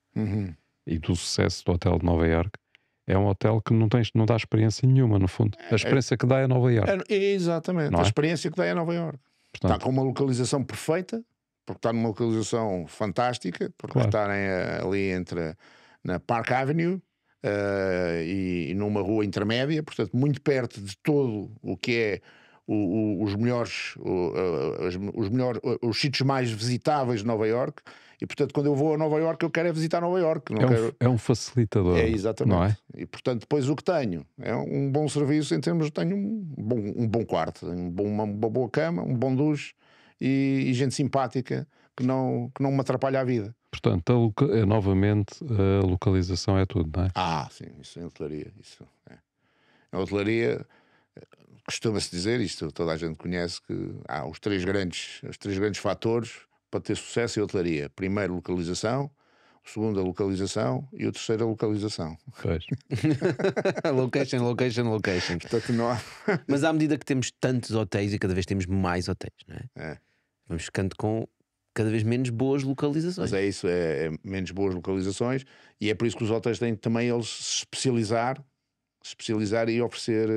e do sucesso do hotel de Nova Iorque é um hotel que não dá experiência nenhuma, no fundo. A experiência que dá é Nova Iorque. Exatamente, a experiência que dá é Nova Iorque. Portanto, está com uma localização perfeita, porque está numa localização fantástica, porque estarem ali na Park Avenue e numa rua intermédia, portanto, muito perto de todo o que é os melhores os sítios mais visitáveis de Nova Iorque. E portanto, quando eu vou a Nova Iorque, eu quero visitar Nova Iorque. É um facilitador. Exatamente. Não é? E portanto, depois o que tenho é um bom serviço em termos de tenho um bom quarto, uma boa cama, um bom duche e gente simpática que não me atrapalha a vida. Portanto, novamente, a localização é tudo, não é? Sim, isso é hotelaria. Isso é. A hotelaria, costuma-se dizer, isto toda a gente conhece, que há os três grandes fatores para ter sucesso em hotelaria. Primeiro, localização. O segundo, a localização. E o terceiro, a localização. Pois. Location. Portanto, não há... Mas à medida que temos tantos hotéis e cada vez temos mais hotéis, não é? Vamos ficando com cada vez menos boas localizações. Mas é isso, é menos boas localizações, e é por isso que os hotéis têm também eles se especializar e oferecer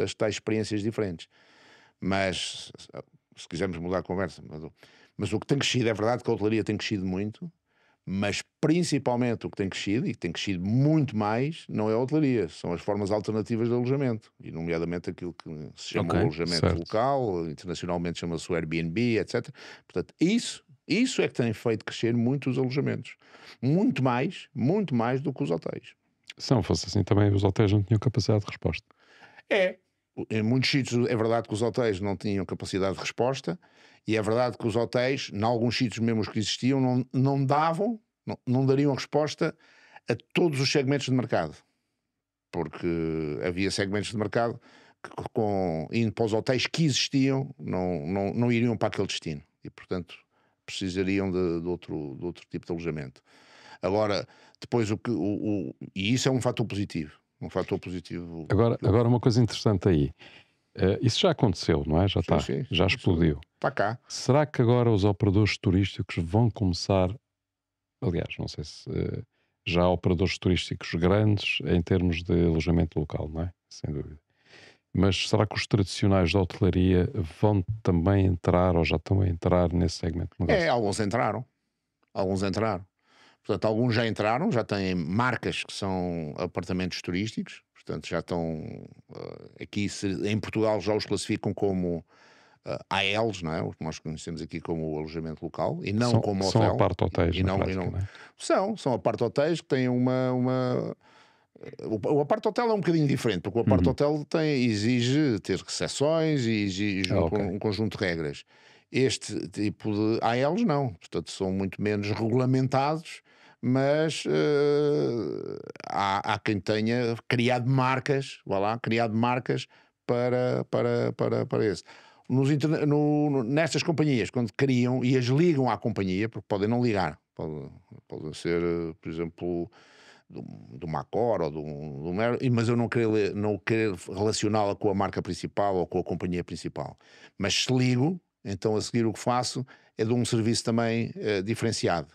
as tais experiências diferentes. Mas se quisermos mudar a conversa, mas o que tem crescido, é verdade que a hotelaria tem crescido muito, mas principalmente o que tem crescido, e que tem crescido muito mais, não é a hotelaria, são as formas alternativas de alojamento, e nomeadamente aquilo que se chama o alojamento local, internacionalmente chama-se o Airbnb, etc. Portanto, isso é que tem feito crescer muito os alojamentos. Muito mais do que os hotéis. Se não fosse assim, também os hotéis não tinham capacidade de resposta. em muitos sítios é verdade que os hotéis não tinham capacidade de resposta, e é verdade que os hotéis, em alguns sítios mesmo os que existiam, não davam, não dariam resposta a todos os segmentos de mercado. Porque havia segmentos de mercado que, indo para os hotéis que existiam, não iriam para aquele destino. E, portanto, precisariam de outro tipo de alojamento. Agora, depois, e isso é um fator positivo. Um fator positivo. Agora uma coisa interessante aí. Isso já aconteceu, não é? Já está. Já explodiu. Está cá. Será que agora os operadores turísticos vão começar... Aliás, não sei se já há operadores turísticos grandes em termos de alojamento local, não é? Sem dúvida. Mas será que os tradicionais da hotelaria vão também entrar ou já estão a entrar nesse segmento de negócio? Alguns entraram. Portanto, alguns já entraram, já têm marcas que são apartamentos turísticos. Portanto, já estão... aqui em Portugal já os classificam como ALs, não é? O que nós conhecemos aqui como o alojamento local, e não como hotel. São apart-hotéis, na prática, não é? São apart-hotéis que têm o apart-hotel é um bocadinho diferente, porque o apart-hotel exige ter recepções e exige um conjunto de regras. Este tipo de ALs não, portanto são muito menos regulamentados, mas há quem tenha criado marcas, para esse. Nestas companhias, quando criam e as ligam à companhia, porque podem não ligar, podem ser, por exemplo, do Macor ou do Mero, mas eu não quero relacioná-la com a marca principal ou com a companhia principal. Mas se ligo, então a seguir o que faço é de um serviço também diferenciado.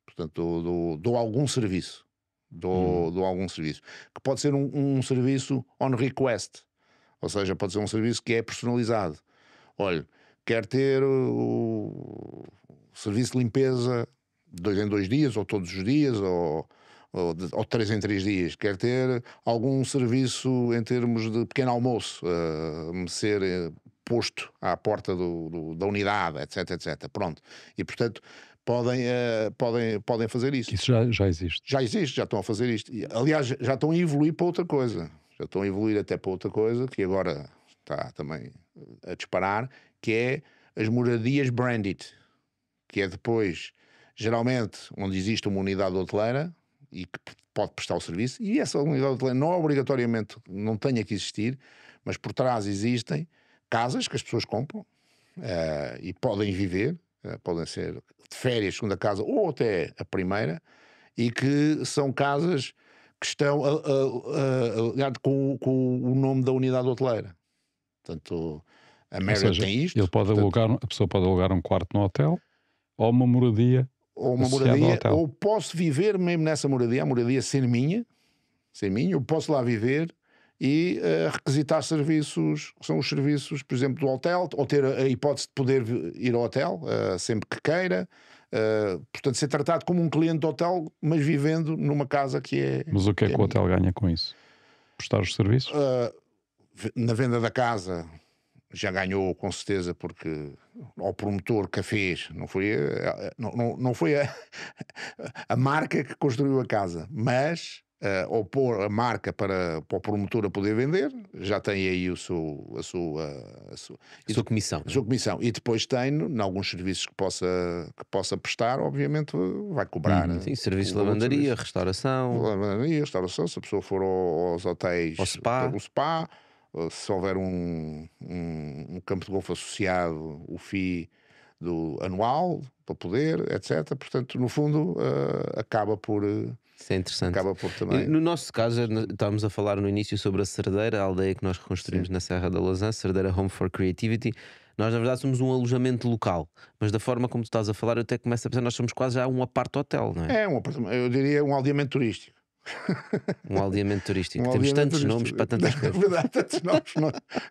Portanto, dou algum serviço. Dou algum serviço. Que pode ser um serviço on request. Ou seja, pode ser um serviço que é personalizado. Olha, quero ter o serviço de limpeza 2 em 2 dias, ou todos os dias, ou 3 em 3 dias. Quero ter algum serviço em termos de pequeno almoço, ser posto à porta da unidade, etc. Pronto. E, portanto, podem fazer isso. Isso já existe. Já existe, já estão a fazer isto. Aliás, já estão a evoluir para outra coisa. Já estão a evoluir até para outra coisa, que agora está também a disparar, que é as moradias branded, que é depois, geralmente, onde existe uma unidade hoteleira e que pode prestar o serviço, e essa unidade hoteleira não obrigatoriamente não tenha que existir, mas por trás existem casas que as pessoas compram e podem viver, podem ser de férias, segunda casa ou até a primeira, e que são casas que estão com o nome da unidade hoteleira. Portanto, a Marriott tem isto. A pessoa pode alugar um quarto no hotel ou uma moradia. Ou posso viver mesmo nessa moradia, a moradia ser minha, eu posso lá viver e requisitar serviços, que são os serviços, por exemplo, do hotel, ou ter a hipótese de poder ir ao hotel sempre que queira. Portanto, ser tratado como um cliente do hotel, mas vivendo numa casa que é... Mas o que é que o hotel ganha com isso? Prestar os serviços? Na venda da casa já ganhou com certeza, porque ao promotor que a fez não foi a marca que construiu a casa, mas ao pôr a marca para o promotor a poder vender, já tem aí a sua comissão. A sua comissão. E depois tem, em alguns serviços que possa prestar, obviamente vai cobrar. Sim, serviço de lavandaria, restauração. Se a pessoa for aos hotéis, ao spa. O spa, se houver um campo de golfe associado, o FII do anual, para poder, etc. Portanto, no fundo, acaba por... Isso é interessante. Acaba por também... No nosso caso, estávamos a falar no início sobre a Cerdeira, a aldeia que nós reconstruímos na Serra da Lousã, Cerdeira Home for Creativity. Nós, na verdade, somos um alojamento local, mas da forma como tu estás a falar, eu até começo a pensar, nós somos quase já um apart-hotel, não é? Eu diria um aldeamento turístico. Um aldeamento turístico. Temos tantos nomes para tantas coisas. Verdade, tantos nomes,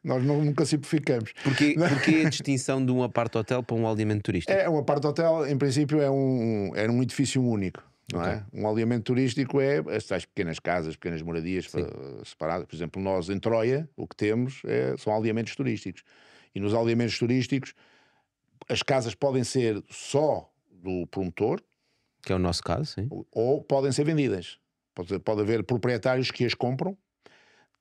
nós nunca simplificamos. Porquê a distinção de um apart-hotel para um aldeamento turístico? Um apart-hotel, em princípio, era um edifício único. Não é? Um aldeamento turístico é estas pequenas casas, pequenas moradias separadas. Por exemplo, nós em Troia, o que temos são aldeamentos turísticos. E nos aldeamentos turísticos, as casas podem ser só do promotor, que é o nosso caso, sim. Ou podem ser vendidas. Pode haver proprietários que as compram,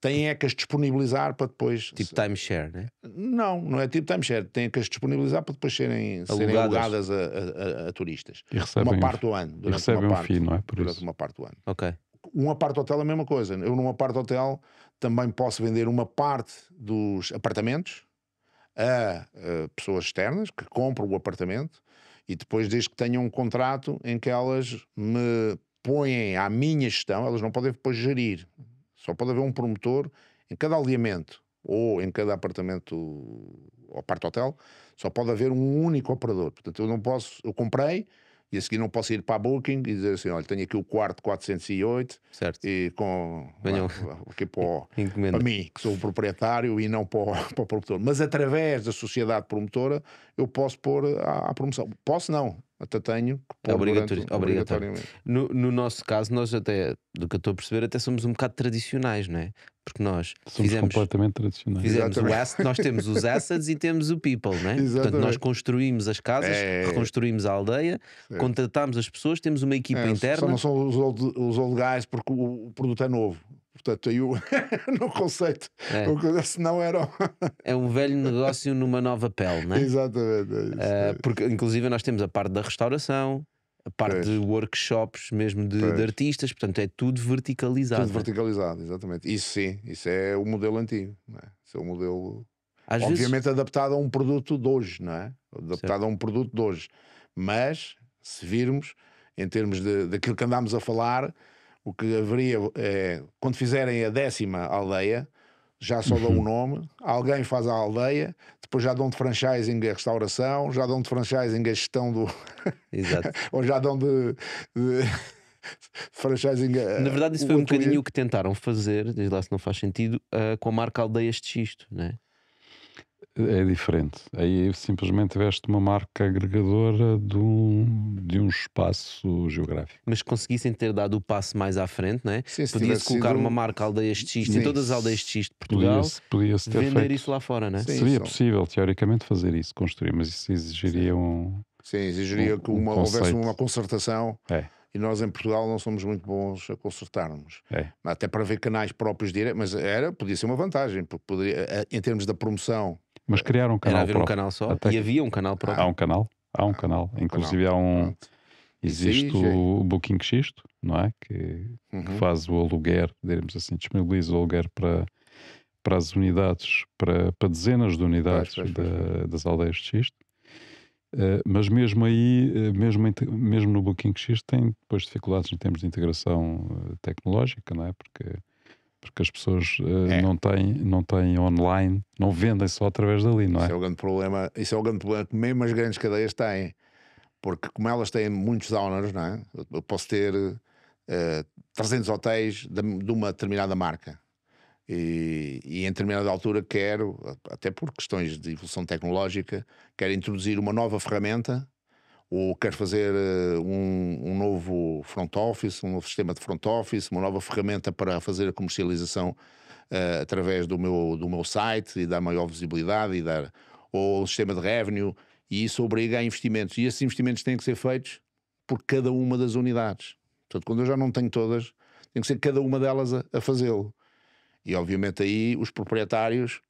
têm é que as disponibilizar para depois... Tipo timeshare, né? Não é tipo timeshare. Têm que as disponibilizar para depois serem alugadas a turistas. E recebem Uma parte do ano. e Durante recebem uma um parte, FII, não é? Por durante isso. uma parte do ano. Ok. Um apart-hotel é a mesma coisa. Eu num apart-hotel também posso vender uma parte dos apartamentos a pessoas externas que compram o apartamento e depois, desde que tenham um contrato em que elas me põem à minha gestão, elas não podem depois gerir. Só pode haver um promotor em cada aldeamento ou em cada apartamento ou apart-hotel, só pode haver um único operador. Portanto, eu não posso, eu comprei e a seguir não posso ir para a Booking e dizer assim, olha, tenho aqui o quarto 408 Certo. e com Venham. aqui Encomenda. para mim, que sou o proprietário e não para o promotor. Mas através da sociedade promotora eu posso pôr à promoção. Posso não, até tenho que pôr obrigatoriamente. No nosso caso, nós até, do que eu estou a perceber, até somos um bocado tradicionais, não é? Porque nós Somos completamente tradicionais. fizemos nós temos os assets e temos o people, não é? Portanto, nós construímos as casas, reconstruímos a aldeia, contratamos as pessoas, temos uma equipa interna. Só não são os old guys porque o produto é novo. Portanto, aí no conceito, senão era. É um velho negócio numa nova pele, não é? Exatamente. Porque, inclusive, nós temos a parte da restauração, a parte de workshops mesmo de artistas, portanto, é tudo verticalizado. Tudo verticalizado, exatamente. Isso sim, isso é o modelo antigo, não é? Isso é o modelo. Às obviamente vezes... adaptado a um produto de hoje, não é? Adaptado a um produto de hoje. Mas, se virmos, em termos daquilo que andámos a falar, o que haveria é, quando fizerem a 10ª aldeia, já só dão o nome, alguém faz a aldeia, depois já dão de franchising a restauração, já dão de franchising a gestão do... Exato. ou já dão de franchising a... Na verdade isso foi um bocadinho o que tentaram fazer, diz lá se não faz sentido, com a marca Aldeias de Xisto, não é? É diferente. Aí simplesmente tiveste uma marca agregadora de um espaço geográfico. Mas conseguissem ter dado o passo mais à frente, não é? Sim, podia-se colocar uma marca Aldeias de Xisto em todas as aldeias de Xisto de Portugal, podia-se ter vender feito. isso lá fora, não é? Sim, Seria possível, teoricamente, fazer isso, construir, mas isso exigiria exigiria que houvesse uma concertação. E nós em Portugal não somos muito bons a consertarmos. Até para ver canais próprios diretos, mas podia ser uma vantagem, porque poderia, em termos da promoção. Mas criar um canal próprio. Era haver um canal só e havia um canal próprio. Há um canal. Inclusive há um... Existe o Booking Xisto, não é? Que faz o aluguer, diremos assim, disponibiliza o aluguer para as unidades, para dezenas de unidades das aldeias de Xisto. Mas mesmo aí, mesmo no Booking Xisto, tem depois dificuldades em termos de integração tecnológica, não é? Porque as pessoas não têm online, não vendem só através dali, não é? Isso é o grande problema que mesmo as grandes cadeias têm, porque como elas têm muitos owners, não é? Eu posso ter 300 hotéis de uma determinada marca e em determinada altura quero, até por questões de evolução tecnológica, quero introduzir uma nova ferramenta ou quero fazer um novo front office, um novo sistema de front office, uma nova ferramenta para fazer a comercialização através do meu site e dar maior visibilidade ou um sistema de revenue, e isso obriga a investimentos, e esses investimentos têm que ser feitos por cada uma das unidades. Portanto, quando eu já não tenho todas, tem que ser cada uma delas a fazê-lo. E obviamente aí os proprietários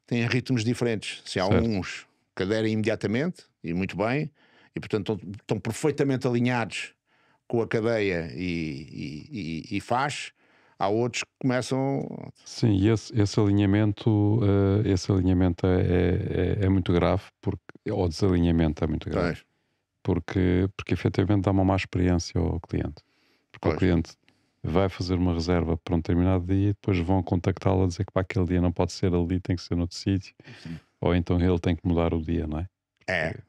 têm ritmos diferentes. Se há uns que aderem imediatamente, e muito bem, e portanto estão perfeitamente alinhados com a cadeia e há outros que começam... Sim, e esse alinhamento é muito grave, ou desalinhamento é muito grave, porque efetivamente dá uma má experiência ao cliente. Porque o cliente vai fazer uma reserva para um determinado dia e depois vão contactá-lo a dizer que para aquele dia não pode ser ali, tem que ser noutro sítio, ou então ele tem que mudar o dia, não é?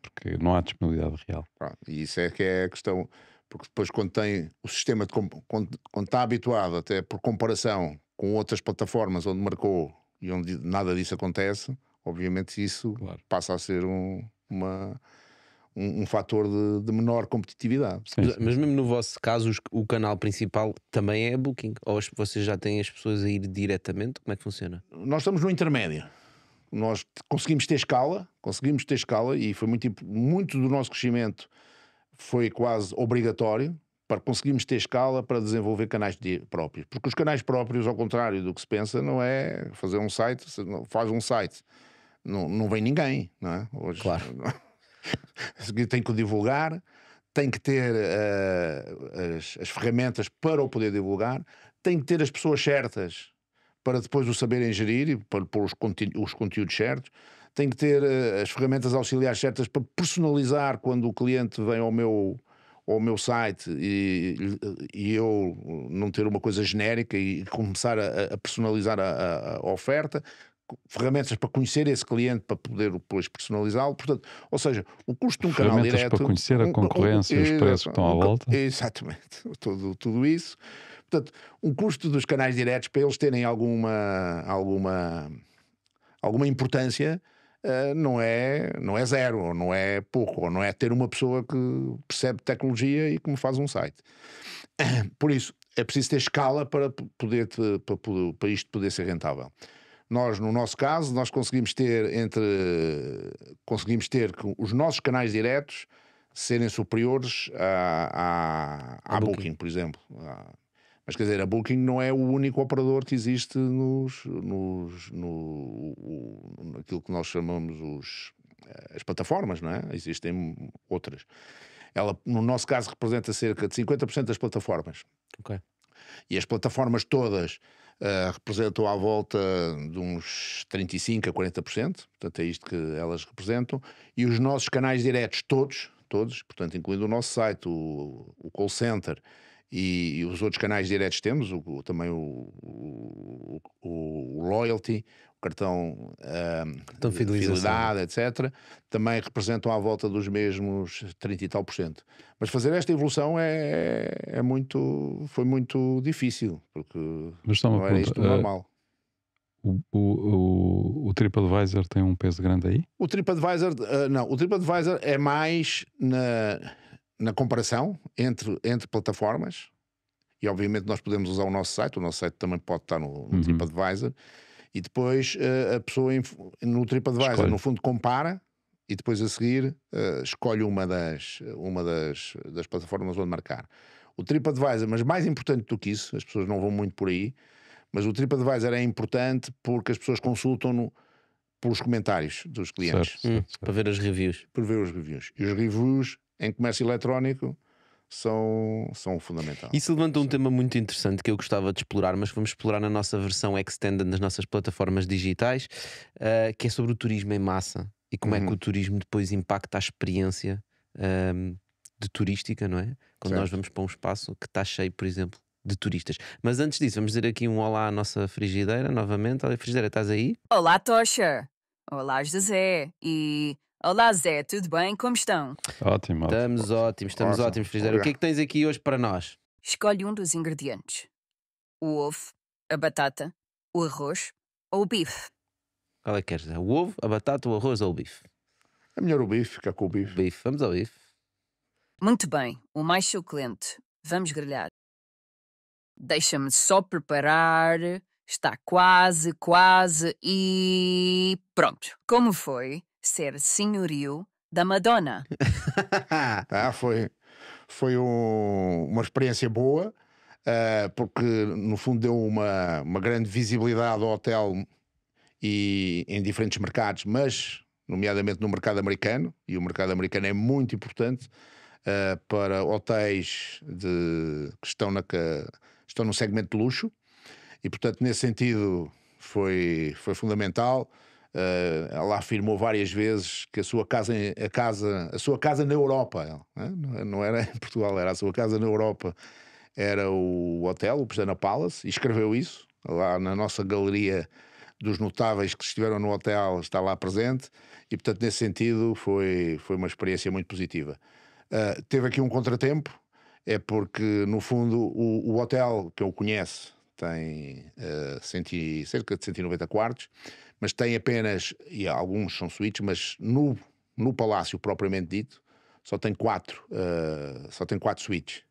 Porque não há disponibilidade real. E isso é que é a questão, porque depois quando tem o sistema, quando está habituado até por comparação com outras plataformas onde marcou e onde nada disso acontece, obviamente isso passa a ser um fator de menor competitividade. Mas mesmo no vosso caso o canal principal também é Booking? Ou vocês já têm as pessoas a ir diretamente? Como é que funciona? Nós estamos no intermédio. Nós conseguimos ter escala e foi muito do nosso crescimento foi quase obrigatório, para conseguirmos ter escala para desenvolver canais próprios. Porque os canais próprios, ao contrário do que se pensa, não é fazer um site, faz um site, não vem ninguém, não é? Hoje, Claro. Tem que o divulgar, tem que ter as ferramentas para o poder divulgar, tem que ter as pessoas certas para depois o saberem gerir e para pôr os conteúdos certos, tem que ter as ferramentas auxiliares certas para personalizar quando o cliente vem ao meu site e eu não ter uma coisa genérica e começar a personalizar a oferta, ferramentas para conhecer esse cliente para poder depois personalizá-lo. Portanto, ou seja, o custo de um canal direto, para conhecer a concorrência e os preços que estão à volta. Exatamente, tudo isso. Portanto, um custo dos canais diretos para eles terem alguma importância não é zero, ou não é pouco, ou não é ter uma pessoa que percebe tecnologia e que me faz um site. Por isso, é preciso ter escala para isto poder ser rentável. Nós, no nosso caso, nós conseguimos ter os nossos canais diretos serem superiores à Booking, por exemplo. Mas quer dizer, a Booking não é o único operador que existe naquilo que nós chamamos as plataformas, não é? Existem outras. Ela, no nosso caso, representa cerca de 50% das plataformas. Ok. E as plataformas todas representam à volta de uns 35% a 40%, portanto é isto que elas representam, e os nossos canais diretos todos, portanto incluindo o nosso site, o call center e os outros canais diretos temos, também o loyalty, o cartão de fidelidade, etc., também representam à volta dos mesmos 30 e tal %. Mas fazer esta evolução foi muito difícil, porque não era isto normal. O TripAdvisor tem um peso grande aí? O TripAdvisor, não, o TripAdvisor é mais na comparação entre plataformas, e obviamente nós podemos usar o nosso site também pode estar no TripAdvisor, e depois a pessoa no TripAdvisor no fundo compara e depois a seguir escolhe uma das plataformas onde marcar. O TripAdvisor, mas mais importante do que isso, as pessoas não vão muito por aí, mas o TripAdvisor é importante porque as pessoas consultam pelos comentários dos clientes. Certo. Para ver as reviews. Para ver os reviews. E os reviews em comércio eletrónico são fundamentais. Isso levanta um tema muito interessante que eu gostava de explorar, mas vamos explorar na nossa versão extended nas nossas plataformas digitais, que é sobre o turismo em massa e como é que o turismo depois impacta a experiência de turística, não é? Quando nós vamos para um espaço que está cheio, por exemplo, de turistas. Mas antes disso, vamos dizer aqui um olá à nossa frigideira novamente. Olha, frigideira, estás aí? Olá, Tocha. Olá, José. E olá, Zé, tudo bem? Como estão? Ótimo. Estamos ótimos, frigideira. O que é que tens aqui hoje para nós? Escolhe um dos ingredientes: o ovo, a batata, o arroz ou o bife. Qual é que queres? O ovo, a batata, o arroz ou o bife? É melhor o bife, ficar com o bife. Bife, vamos ao bife. Muito bem, o mais suculento. Vamos grelhar. Deixa-me só preparar. Está quase e pronto. Como foi ser senhorio da Madonna? Foi uma experiência boa, porque no fundo deu uma grande visibilidade ao hotel e em diferentes mercados, mas nomeadamente no mercado americano, e o mercado americano é muito importante para hotéis que estão no segmento de luxo, e portanto nesse sentido foi fundamental. Ela afirmou várias vezes que a sua casa na Europa, não era em Portugal, era a sua casa na Europa, era o hotel, o Pestana Palace, e escreveu isso lá na nossa galeria dos notáveis que estiveram no hotel, está lá presente, e portanto nesse sentido foi uma experiência muito positiva. Teve aqui um contratempo, é porque no fundo o hotel que eu conheço tem cerca de 190 quartos, mas tem apenas, e alguns são suítes, mas no palácio propriamente dito só tem 4 suítes.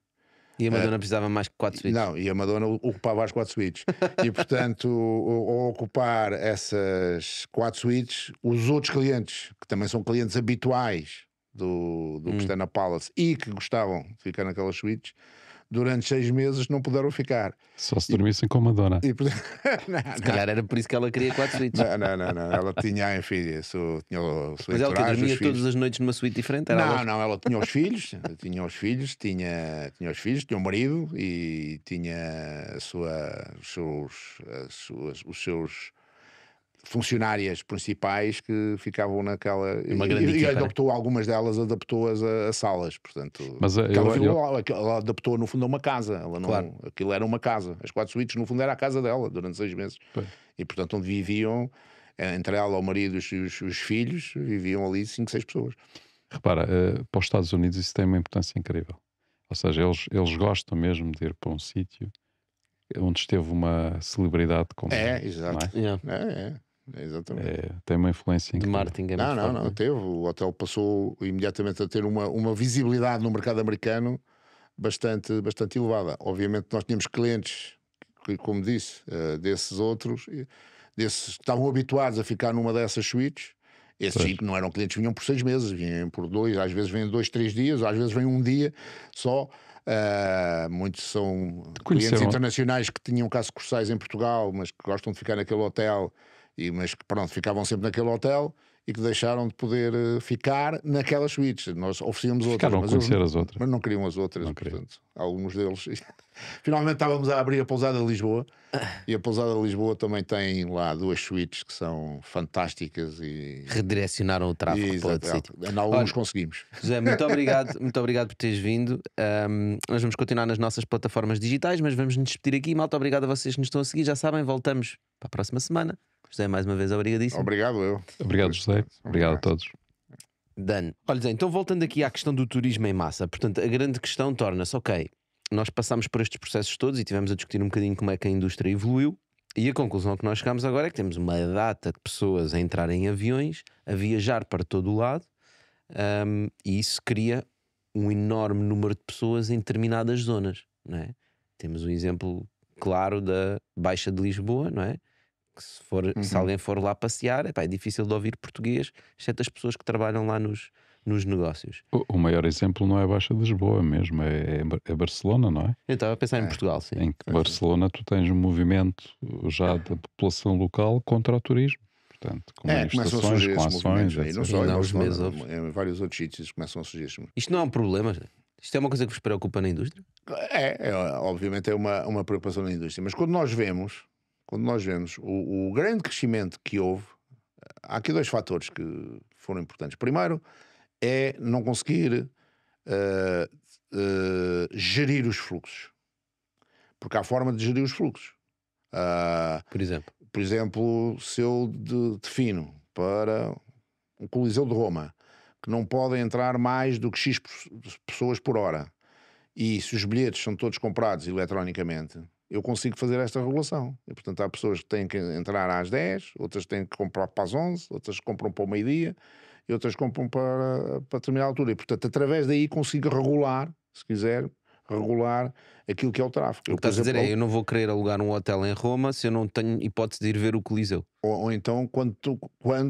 E a Madonna precisava mais que 4 suítes? Não, e a Madonna ocupava as 4 suítes. E portanto, ao ocupar essas 4 suítes, os outros clientes, que também são clientes habituais do Pestana Palace e que gostavam de ficar naquelas suítes, durante 6 meses não puderam ficar. Só se dormissem com a Madonna. E, Se calhar era por isso que ela queria 4 suítes. não. Ela tinha, enfim, tinha o seu Mas ela que entourage, dormia os filhos. todas as noites numa suíte diferente? Era ela? Não, ela tinha os filhos, tinha o marido e tinha os seus funcionárias principais que ficavam naquela Uma grande e equipa, adaptou algumas delas, adaptou-as a salas, portanto, Mas ela adaptou no fundo a uma casa, ela não, Claro. aquilo era uma casa, as 4 suítes no fundo era a casa dela durante 6 meses. Pois. E portanto onde viviam, entre ela, o marido e os filhos, viviam ali 5, 6 pessoas. Repara, para os Estados Unidos isso tem uma importância incrível. Ou seja, eles gostam mesmo de ir para um sítio onde esteve uma celebridade como Exato. não é? Yeah. Exatamente. Tem uma influência De incrível. marketing é muito Não, forte, teve. O hotel passou imediatamente a ter uma visibilidade no mercado americano bastante elevada. Obviamente nós tínhamos clientes, que, como disse, desses outros, desses que estavam habituados a ficar numa dessas suítes. Esses Pois. não eram clientes, vinham por 6 meses, vinham por 2, às vezes vêm 2, 3 dias, às vezes vêm um dia só. Muitos são clientes internacionais que tinham cá sucursais em Portugal, mas que gostam de ficar naquele hotel, mas que pronto, ficavam sempre naquele hotel e que deixaram de poder ficar naquelas suítes. Nós oferecíamos outras, Ficaram a conhecer as outras. mas não queriam as outras, Não portanto, alguns deles. Finalmente estávamos a abrir a pousada de Lisboa, e a pousada de Lisboa também tem lá 2 suítes que são fantásticas e Redirecionaram o tráfego para outro sítio. em alguns conseguimos. José, muito obrigado por teres vindo. Nós vamos continuar nas nossas plataformas digitais, mas vamos nos despedir aqui. Malta, obrigado a vocês que nos estão a seguir. Já sabem, voltamos para a próxima semana. José, mais uma vez, obrigadíssimo. Obrigado, eu. Obrigado, José. Obrigado a todos. Dan. Olha, Zé, então voltando aqui à questão do turismo em massa, portanto, a grande questão torna-se, ok, nós passámos por estes processos todos e tivemos a discutir um bocadinho como é que a indústria evoluiu, e a conclusão que nós chegamos agora é que temos uma data de pessoas a entrar em aviões, a viajar para todo o lado, e isso cria um enorme número de pessoas em determinadas zonas, não é? Temos um exemplo claro da Baixa de Lisboa, não é? Que se alguém for lá passear, é difícil de ouvir português, exceto as pessoas que trabalham lá nos negócios. O maior exemplo não é a Baixa de Lisboa mesmo, é Barcelona, não é? Eu estava a pensar em Portugal, sim. Em que Barcelona tu tens um movimento já da população local contra o turismo. Portanto, com manifestações, com ações, e não só E em não os Barcelona, meses. em vários outros sítios começam a surgir. Isto não é um problema? Isto é uma coisa que vos preocupa na indústria? Obviamente é uma preocupação na indústria, mas quando nós vemos o grande crescimento que houve, há aqui 2 fatores que foram importantes. Primeiro é não conseguir gerir os fluxos, porque há forma de gerir os fluxos. Por exemplo, Se eu defino para um Coliseu de Roma que não podem entrar mais do que X pessoas por hora, e se os bilhetes são todos comprados eletronicamente, eu consigo fazer esta regulação. E, portanto, há pessoas que têm que entrar às 10, outras têm que comprar para as 11, outras compram para o meio-dia e outras compram para determinada altura. E, portanto, através daí consigo regular, se quiser, aquilo que é o tráfego. o que estás a dizer é: eu não vou querer alugar um hotel em Roma se eu não tenho hipótese de ir ver o Coliseu. Ou então,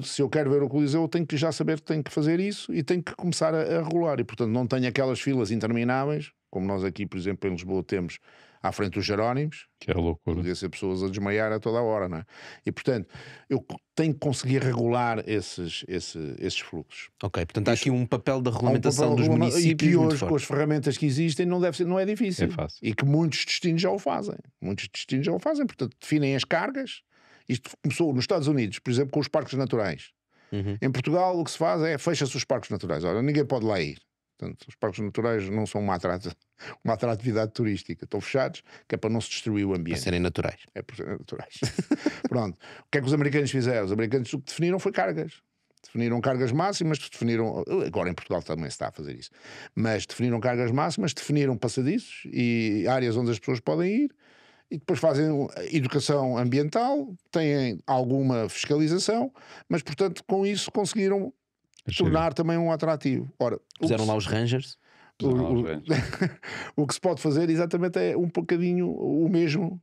se eu quero ver o Coliseu, eu tenho que já saber que tenho que fazer isso e tenho que começar a regular. E, portanto, não tenho aquelas filas intermináveis, como nós aqui, por exemplo, em Lisboa temos à frente dos Jerónimos, que é a loucura. Podia ser pessoas a desmaiar a toda a hora, não é? E, portanto, eu tenho que conseguir regular esses fluxos. Ok, portanto há aqui um papel da regulamentação dos municípios e que hoje, muito com as forte. ferramentas que existem, não é difícil. É fácil. E que muitos destinos já o fazem. Portanto, definem as cargas. Isto começou nos Estados Unidos, por exemplo, com os parques naturais. Em Portugal, o que se faz é fecha-se os parques naturais. Ora, ninguém pode lá ir. Portanto, os parques naturais não são uma atratividade turística. Estão fechados, que é para não se destruir o Para ambiente. serem naturais. É por serem naturais. Pronto. O que é que os americanos fizeram? Os americanos o que definiram foi cargas. Definiram cargas máximas, agora em Portugal também se está a fazer isso, mas definiram cargas máximas, definiram passadiços e áreas onde as pessoas podem ir, e depois fazem educação ambiental, têm alguma fiscalização, mas, portanto, com isso conseguiram tornar também um atrativo. Ora, Fizeram lá os Rangers. O que se pode fazer exatamente é um bocadinho o mesmo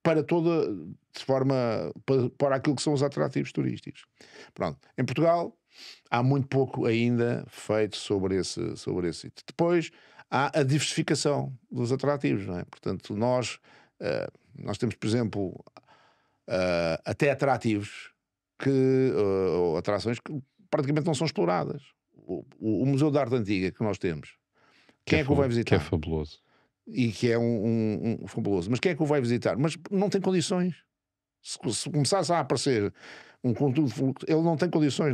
para toda, de forma para aquilo que são os atrativos turísticos. Pronto. Em Portugal há muito pouco ainda feito sobre esse sítio. Depois há a diversificação dos atrativos, não é? Portanto, nós temos, por exemplo, até atrativos ou atrações que praticamente não são exploradas. O Museu de Arte Antiga que nós temos, quem é que o vai visitar? Que é fabuloso. E que é um fabuloso. Mas quem é que o vai visitar? Mas não tem condições. Se começasse a aparecer um conteúdo, ele não tem condições,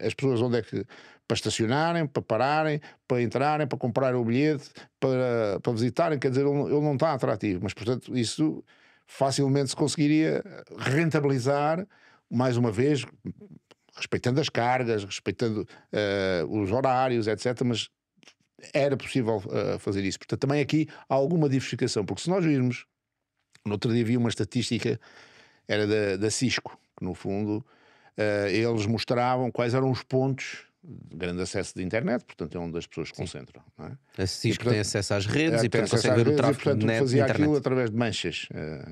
as pessoas onde é que para estacionarem, para pararem, para entrarem, para comprar o bilhete, para visitarem, quer dizer, ele não está atrativo, mas portanto isso facilmente se conseguiria rentabilizar, mais uma vez, respeitando as cargas, respeitando os horários, etc, mas era possível fazer isso. Portanto, também aqui há alguma diversificação, porque se nós virmos, no outro dia vi uma estatística, era da Cisco, que no fundo eles mostravam quais eram os pontos de grande acesso de internet, portanto é onde as pessoas se concentram. Não é? A Cisco tem acesso às redes e tem portanto acesso consegue às ver o redes tráfego portanto, de net fazia de internet. aquilo através de manchas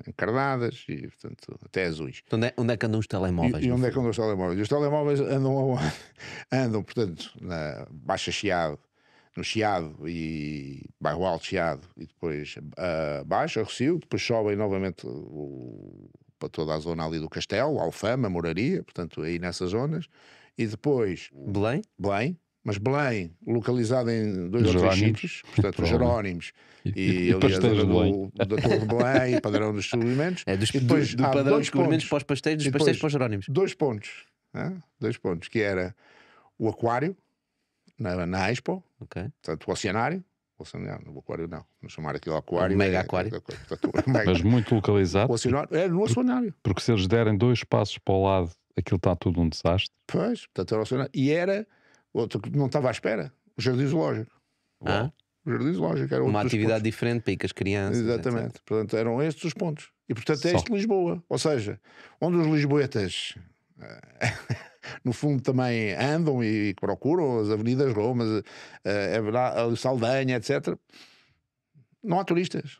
encarnadas e portanto até azuis. Então, onde é que andam os telemóveis? E onde é que andam os telemóveis? Os telemóveis andam portanto, na Baixa Chiado, no Chiado e Bairro Alto Chiado, e depois Baixa, Rossio, depois sobem novamente para toda a zona ali do Castelo, Alfama, Moraria, portanto aí nessas zonas, e depois Belém? Mas Belém, localizado em 2 ou 3 sítios, portanto Jerónimos e ali a zona da Torre de Belém, Padrão dos Descobrimentos. É E depois do há padrão dois dos descobrimentos pontos. para os pastéis, dos E pastéis depois, para os Jerónimos. 2 pontos, dois pontos, que era o Aquário, na Expo, Ok. portanto o Oceanário, o Aquário não, vamos chamar aquilo Aquário. O Mega Aquário. Portanto, o mega, Mas muito localizado. o Oceanário, é no Oceanário. Porque se eles derem 2 passos para o lado, aquilo está tudo um desastre. Pois, portanto era o Oceanário. E era outro que não estava à espera, o Jardim Zoológico. Ah, O Jardim Zoológico era outro uma dos atividade pontos. diferente para ir com as crianças. Exatamente. etc. Portanto, eram estes os pontos. E portanto é Só. este Lisboa. Ou seja, onde os lisboetas no fundo também andam e procuram as avenidas Roma, a Saldanha, etc. Não há turistas.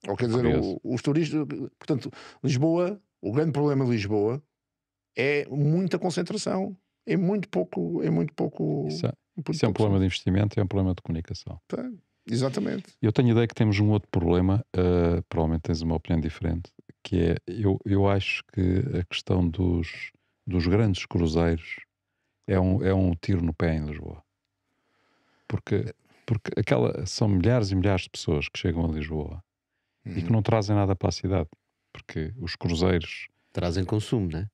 Ou quer dizer, os turistas. Portanto, Lisboa, o grande problema de Lisboa é muita concentração. É muito pouco. Isso é um problema de investimento e é um problema de comunicação. Exatamente. Eu tenho a ideia que temos um outro problema, provavelmente tens uma opinião diferente, que é, eu acho que a questão dos grandes cruzeiros é um tiro no pé em Lisboa. Porque são milhares e milhares de pessoas que chegam a Lisboa e que não trazem nada para a cidade. Porque os cruzeiros Trazem consumo, não é?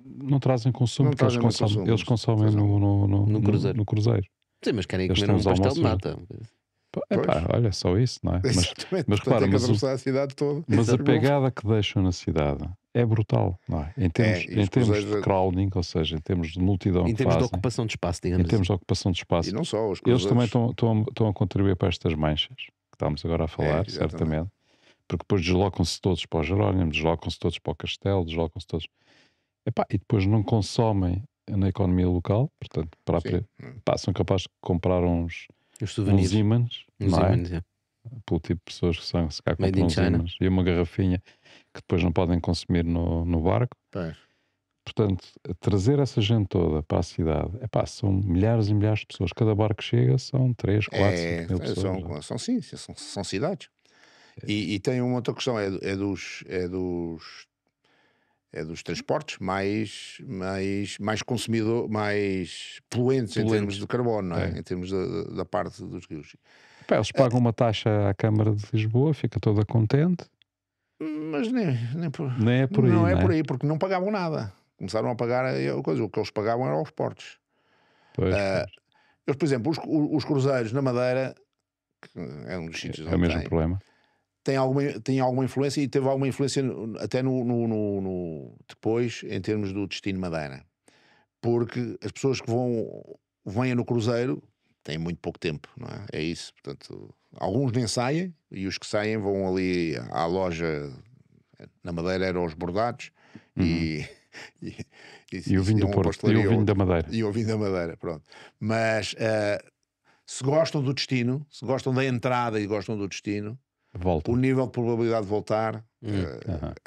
não trazem consumo, porque eles consomem no cruzeiro. Sim, mas querem Eles comer um têm os pastel de almoços. nata. Olha, só isso, não é? Exatamente. Mas claro, tem que atravessar a cidade toda. mas a pegada que deixam na cidade é brutal, não é? Em termos de crowding, ou seja, em termos de multidão Em que termos de fazem, ocupação de espaço, em digamos termos assim. de ocupação de espaço, E não só, os eles também cruzeiros. estão a contribuir para estas manchas que estamos agora a falar, exatamente. certamente, porque depois deslocam-se todos para o Jerónimo, deslocam-se todos para o Castelo, deslocam-se todos. E depois não consomem na economia local, portanto, são capazes de comprar uns ímãs, não é? Pelo tipo de pessoas que são, se calhar compram uns ímãs e uma garrafinha que depois não podem consumir no barco. Portanto, trazer essa gente toda para a cidade, são milhares e milhares de pessoas. Cada barco que chega são 3, 4, 5 mil pessoas. São cidades. E tem uma outra questão, é dos transportes mais consumidor, mais poluentes em termos de carbono, não é? Em termos da parte dos rios. Eles pagam uma taxa à Câmara de Lisboa, fica toda contente. Mas nem é por aí. Não é por aí, porque não pagavam nada. Começaram a pagar o que eles pagavam eram os portos. Eles, por exemplo, os cruzeiros na Madeira, que é um dos sítios onde é o mesmo problema. Tem alguma influência e teve alguma influência até depois em termos do destino Madeira, porque as pessoas que venham no cruzeiro têm muito pouco tempo, não é? É isso, portanto, alguns nem saem e os que saem vão ali à loja. Na Madeira eram os bordados e o vinho do Porto e o vinho da Madeira. E o vinho da Madeira, pronto. Mas se gostam do destino, se gostam da entrada e gostam do destino, o nível de probabilidade de voltar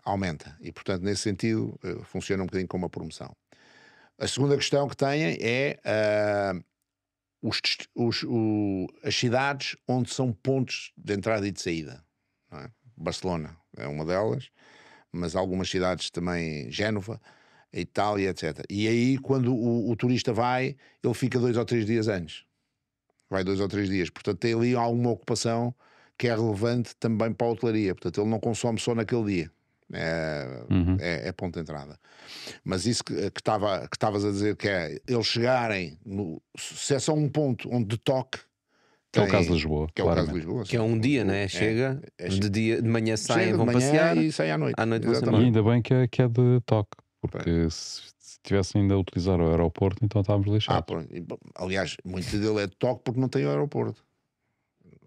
aumenta. E, portanto, nesse sentido, funciona um bocadinho como uma promoção. A segunda questão que têm é as cidades onde são pontos de entrada e de saída, não é? Barcelona é uma delas, mas algumas cidades também, Génova, a Itália, etc. E aí, quando o turista vai, ele fica 2 ou 3 dias antes. Vai 2 ou 3 dias. Portanto, tem ali alguma ocupação que é relevante também para a hotelaria. Portanto, ele não consome só naquele dia. É ponto de entrada. Mas isso que estavas a dizer, que é eles chegarem, se é só um ponto onde de toque. Que é o caso de Lisboa. Que é o caso de Lisboa. Que é um dia, né? Chega, de manhã saem, chega vão de manhã passear e sai à noite. vão E embora. ainda bem que é de toque, porque se tivessem ainda a utilizar o aeroporto, então estávamos lixados. Aliás, muito dele é de toque porque não tem o aeroporto.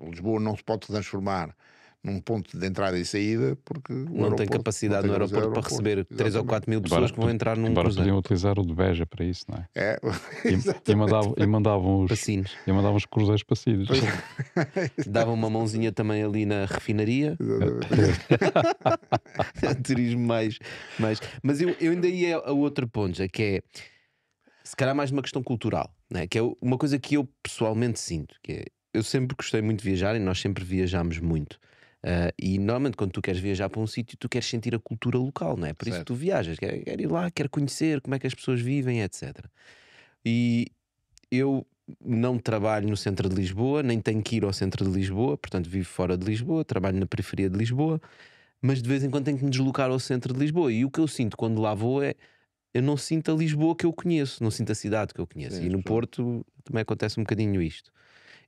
Lisboa não se pode transformar num ponto de entrada e saída porque não tem capacidade no aeroporto para receber 3 ou 4 mil pessoas que vão entrar num Embora cruzeiro. podiam utilizar o de Beja para isso, não é? E mandavam os cruzeiros passivos. Davam uma mãozinha também ali na refinaria. Turismo mais. Mas eu ainda ia a outro ponto, já que é se calhar mais uma questão cultural, né? Que é uma coisa que eu pessoalmente sinto, que é, eu sempre gostei muito de viajar e nós sempre viajámos muito. E normalmente quando tu queres viajar para um sítio, tu queres sentir a cultura local, não é? Por isso que tu viajas, quer ir lá, quer conhecer como é que as pessoas vivem, etc. E eu não trabalho no centro de Lisboa, nem tenho que ir ao centro de Lisboa, portanto vivo fora de Lisboa, trabalho na periferia de Lisboa, mas de vez em quando tenho que me deslocar ao centro de Lisboa. E o que eu sinto quando lá vou é, eu não sinto a Lisboa que eu conheço, não sinto a cidade que eu conheço. E no Porto também acontece um bocadinho isto.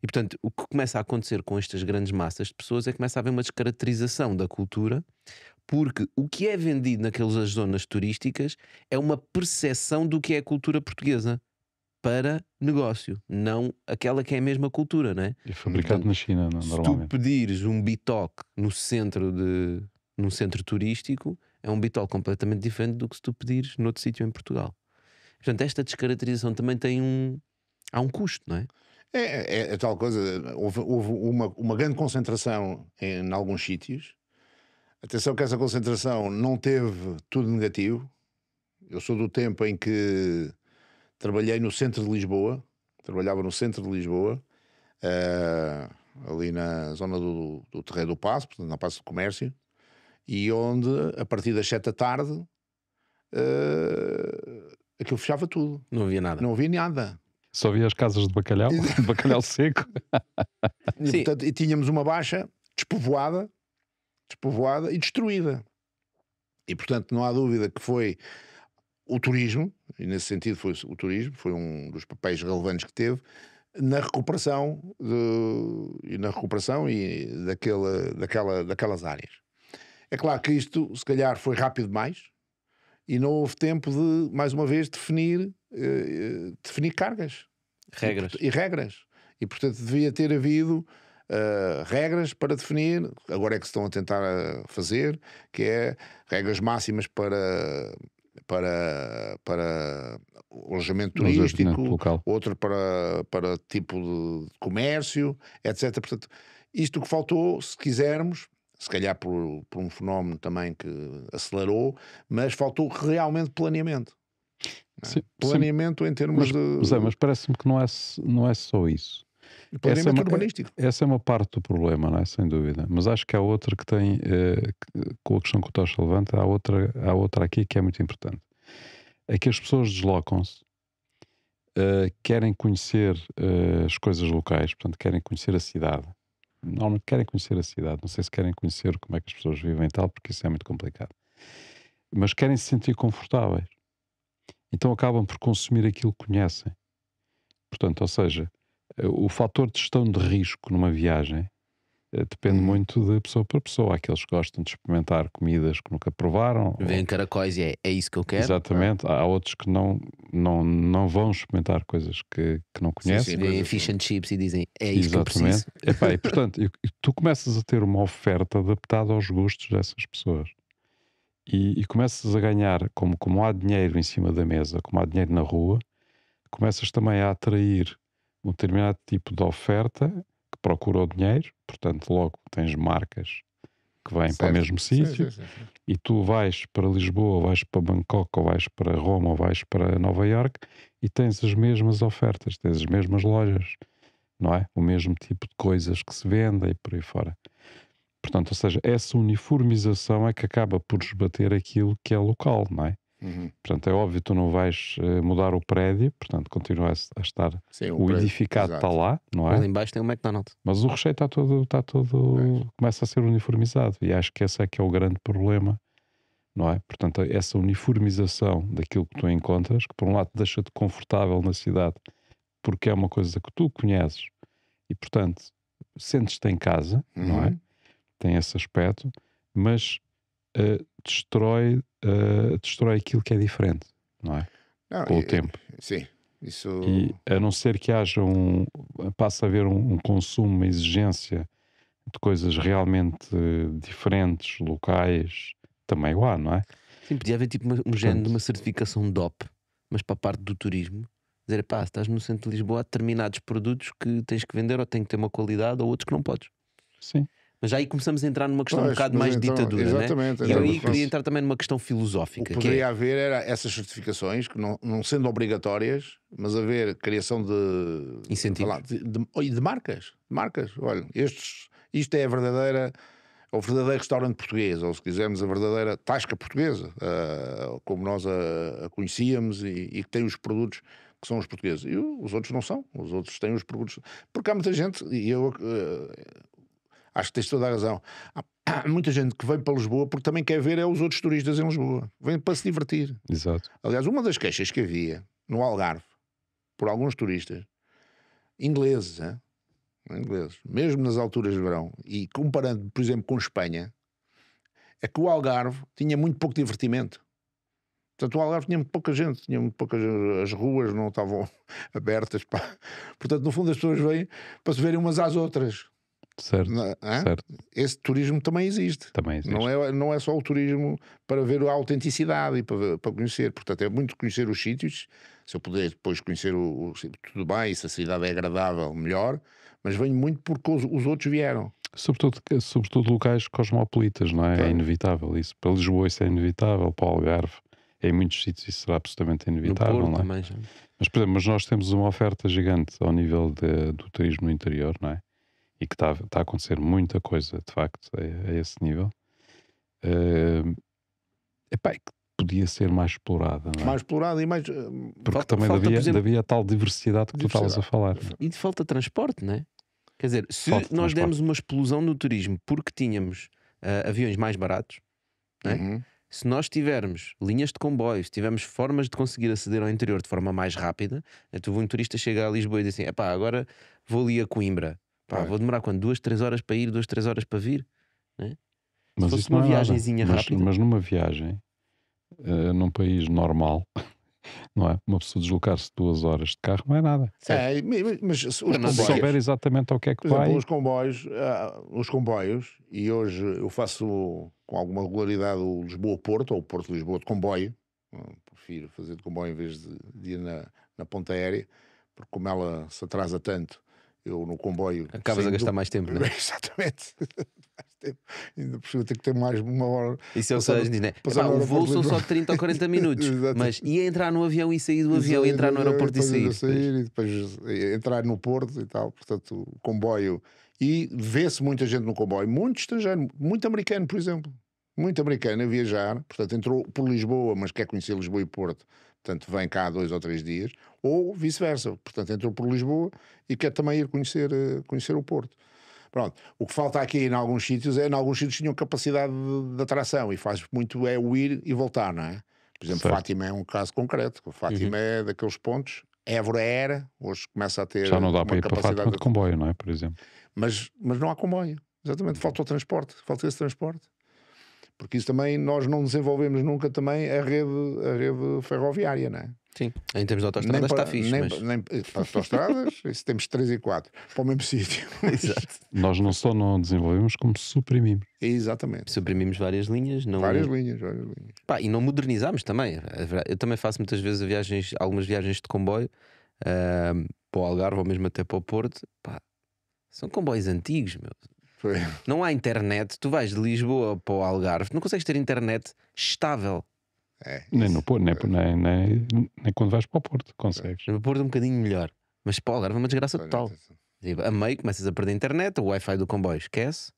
E portanto, o que começa a acontecer com estas grandes massas de pessoas é que começa a haver uma descaracterização da cultura, porque o que é vendido naquelas zonas turísticas é uma percepção do que é a cultura portuguesa para negócio, não aquela que é a mesma cultura, não é? E fabricado na China, não, Se normalmente. tu pedires um bitoque num centro turístico, é um bitoque completamente diferente do que se tu pedires noutro sítio em Portugal. Portanto, esta descaracterização também tem há um custo, não é? É tal coisa. Houve uma grande concentração em alguns sítios. Atenção que essa concentração não teve tudo negativo. Eu sou do tempo em que trabalhei no centro de Lisboa. Trabalhava no centro de Lisboa, ali na zona do Terreiro do Paço, portanto, na Praça do Comércio, e onde, a partir das 7 da tarde, aquilo fechava tudo. Não havia nada. Não havia nada. Só havia as casas de bacalhau, de bacalhau seco. E tínhamos uma baixa despovoada e destruída. E portanto não há dúvida que foi o turismo, e nesse sentido foi o turismo, foi um dos papéis relevantes que teve na recuperação daquelas áreas. É claro que isto se calhar foi rápido demais e não houve tempo de, mais uma vez, definir cargas. Regras. E portanto devia ter havido regras para definir, agora é que se estão a tentar fazer, que é regras máximas para o alojamento turístico, outra para tipo de comércio, etc. Portanto, isto que faltou, se quisermos, se calhar por um fenómeno também que acelerou, mas faltou realmente planeamento. Sim, planeamento em termos mas parece-me que não é só isso. Planeamento urbanístico. Essa é uma parte do problema, não é? Sem dúvida. Mas acho que há outra que tem, com a questão que o Tocha levanta, há outra aqui que é muito importante. É que as pessoas deslocam-se, querem conhecer as coisas locais, portanto, querem conhecer a cidade. Normalmente querem conhecer a cidade. Não sei se querem conhecer como é que as pessoas vivem e tal, porque isso é muito complicado. Mas querem se sentir confortáveis. Então acabam por consumir aquilo que conhecem. Portanto, ou seja, o fator de gestão de risco numa viagem depende muito de pessoa para pessoa. Há aqueles que gostam de experimentar comidas que nunca provaram. Vêem caracóis e é isso que eu quero. Exatamente. Há outros que não vão experimentar coisas que não conhecem. Vêem fish and chips e dizem é isso que eu preciso. E portanto, tu começas a ter uma oferta adaptada aos gostos dessas pessoas. E começas a ganhar, como há dinheiro em cima da mesa, como há dinheiro na rua, começas também a atrair um determinado tipo de oferta que procura o dinheiro, portanto logo tens marcas que vêm para o mesmo sítio, e tu vais para Lisboa, ou vais para Bangkok, ou vais para Roma, ou vais para Nova Iorque, e tens as mesmas ofertas, tens as mesmas lojas, não é? O mesmo tipo de coisas que se vendem e por aí fora. Portanto, ou seja, essa uniformização é que acaba por esbater aquilo que é local, não é? Portanto, é óbvio que tu não vais mudar o prédio, portanto, continua a estar. Sim, O prédio, edificado está exato. lá, não Mas é? lá embaixo tem um McDonald's. Mas o recheio está todo começa a ser uniformizado, e acho que esse é que é o grande problema, não é? Portanto, essa uniformização daquilo que tu encontras, que por um lado deixa-te confortável na cidade, porque é uma coisa que tu conheces e, portanto, sentes-te em casa, não é? Tem esse aspecto, mas destrói aquilo que é diferente, não é? Não, Com o tempo. Sim, isso... E a não ser que haja passe a haver um consumo, uma exigência de coisas realmente diferentes, locais, também lá, não é? Sim, podia haver tipo um género de uma certificação DOP, mas para a parte do turismo. Dizer, pá, estás no centro de Lisboa, há determinados produtos que tens que vender ou têm que ter uma qualidade ou outros que não podes. Sim. Mas já aí começamos a entrar numa questão um Pois, bocado mas mais de então, ditadura, exatamente, né? E eu aí exatamente. queria entrar também numa questão O filosófica. que Que poderia é, haver era essas certificações, que não sendo obrigatórias, mas haver criação de Incentivos. de marcas. Olha, isto é o verdadeiro restaurante português, ou se quisermos a verdadeira tasca portuguesa, como nós a conhecíamos e que tem os produtos que são os portugueses. E os outros não são. Os outros têm os produtos. Porque há muita gente, e eu acho que tens toda a razão. Há muita gente que vem para Lisboa porque também quer ver os outros turistas em Lisboa. Vem para se divertir. Exato. Aliás, uma das queixas que havia no Algarve, por alguns turistas, ingleses, mesmo nas alturas de verão, e comparando, por exemplo, com Espanha, é que o Algarve tinha muito pouco divertimento. Portanto, o Algarve tinha muito pouca gente, as ruas não estavam abertas. Portanto, no fundo, as pessoas vêm para se verem umas às outras. Certo, certo. Esse turismo também existe. Também existe. Não é só o turismo para ver a autenticidade e para conhecer. Portanto, é muito conhecer os sítios. Se eu puder depois conhecer tudo bem, se a cidade é agradável, melhor. Mas venho muito porque os outros vieram. Sobretudo locais cosmopolitas, não é? Claro. É inevitável isso. Para Lisboa isso é inevitável, para o Algarve, em muitos sítios isso será absolutamente inevitável, no Porto não é? também já. Mas, por exemplo, nós temos uma oferta gigante ao nível do turismo no interior, não é? E que está a acontecer muita coisa, de facto, a esse nível. Epá, que podia ser mais explorada, não é? Mais explorada e mais... Porque também falta, por exemplo, havia a tal diversidade que tu estavas a falar. E de falta de transporte, não é? Quer dizer, se Falta de nós transporte. demos uma explosão no turismo porque tínhamos aviões mais baratos, não é? Uhum. Se nós tivermos linhas de comboios, tivermos formas de conseguir aceder ao interior de forma mais rápida, então um turista chega a Lisboa e diz assim: epá, agora vou ali a Coimbra. Pá, vou demorar quanto? 2, 3 horas para ir, 2, 3 horas para vir? Não é? Mas Se fosse isso uma não é nada. viagenzinha rápida. Mas numa viagem, num país normal, não é? Uma pessoa deslocar-se 2 horas de carro não é nada. Mas os Se comboios... souber exatamente ao que é que Por exemplo, vai. os comboios, e hoje eu faço com alguma regularidade o Lisboa-Porto, ou o Porto-Lisboa de comboio. Prefiro fazer de comboio em vez de ir na ponta aérea, porque como ela se atrasa tanto, eu no comboio... Acabas a gastar mais tempo, não é? Exatamente. Mais tempo. Ainda por cima ter que ter mais uma hora. Isso é o que a gente diz, né? Epá, o voo são só 30 ou 40 minutos, mas ia entrar no avião e sair do avião, ia entrar no aeroporto e sair. E depois entrar no Porto e tal. Portanto, o comboio. E vê-se muita gente no comboio, muito estrangeiro, muito americano, por exemplo. Muito americano a viajar. Portanto, entrou por Lisboa, mas quer conhecer Lisboa e Porto. Portanto, vem cá 2 ou 3 dias. Ou vice-versa. Portanto, entrou por Lisboa e quer também ir conhecer o Porto. Pronto. O que falta aqui em alguns sítios tinham capacidade de atração e faz muito é o ir e voltar, não é? Por exemplo, Certo. Fátima é um caso concreto. Fátima é daqueles pontos. Évora era, hoje começa a ter Já não dá uma para ir para capacidade Fátima de comboio, não é? Por exemplo. mas não há comboio. Exatamente, falta o transporte, falta esse transporte. Porque isso também, nós não desenvolvemos nunca também a rede ferroviária, não é? Sim, em termos de autoestradas está fixe. Nem para autoestradas, isso temos 3 e 4 para o mesmo sítio. Exato. Nós não só não desenvolvemos, como suprimimos. Exatamente. Suprimimos várias linhas. Não... Várias linhas. Pá, e não modernizámos também. Eu também faço muitas vezes algumas viagens de comboio para o Algarve ou mesmo até para o Porto. Pá, são comboios antigos, meu. Foi. Não há internet. Tu vais de Lisboa para o Algarve, não consegues ter internet estável. Nem no Porto, nem quando vais para o Porto consegues. No Porto um bocadinho melhor. Mas pô, agora uma desgraça total. Tipo, a meio começas a perder a internet, o Wi-Fi do comboio esquece,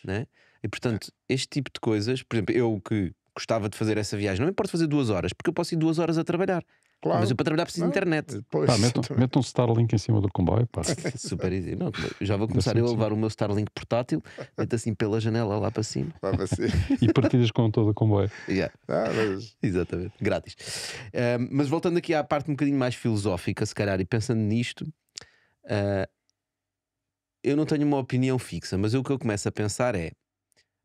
né? E portanto, este tipo de coisas, por exemplo, eu que gostava de fazer essa viagem, não me importa fazer 2 horas, porque eu posso ir 2 horas a trabalhar. Claro. Mas eu para trabalhar preciso de internet. Pois, Pá, mete um Starlink em cima do comboio, pá. Super easy. Não, já vou começar eu a levar o meu Starlink portátil, meto assim pela janela lá para cima. E partilhas com todo o comboio. Yeah. Exatamente, grátis. Mas voltando aqui à parte um bocadinho mais filosófica, se calhar, e pensando nisto, eu não tenho uma opinião fixa, mas o que eu começo a pensar é: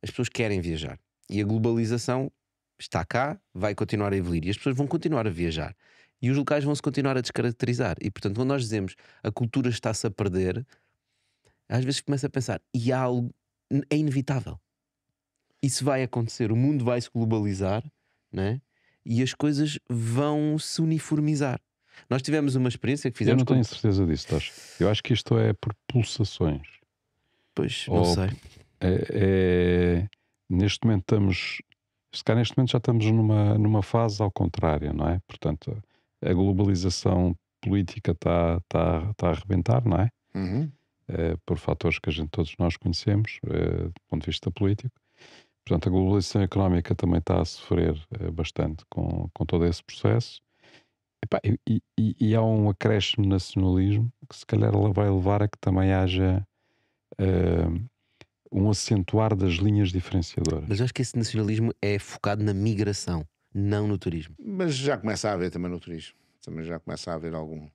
as pessoas querem viajar e a globalização está cá, vai continuar a evoluir e as pessoas vão continuar a viajar e os locais vão se continuar a descaracterizar. E portanto, quando nós dizemos a cultura está-se a perder, às vezes começo a pensar, e há algo, é inevitável. Isso vai acontecer, o mundo vai se globalizar, né? E as coisas vão se uniformizar. Nós tivemos uma experiência que fizemos. Eu não tenho certeza disso, Tosh. Eu acho que isto é por pulsações. Pois, não sei. Neste momento estamos. Se calhar neste momento já estamos numa fase ao contrário, não é? Portanto, a globalização política está a arrebentar, não é? Por fatores que todos nós conhecemos, do ponto de vista político. Portanto, a globalização económica também está a sofrer bastante com todo esse processo. E há um acréscimo nacionalismo que se calhar vai levar a que também haja um acentuar das linhas diferenciadoras. Mas eu acho que esse nacionalismo é focado na migração, não no turismo. Mas já começa a haver também no turismo. Também já começa a haver algum.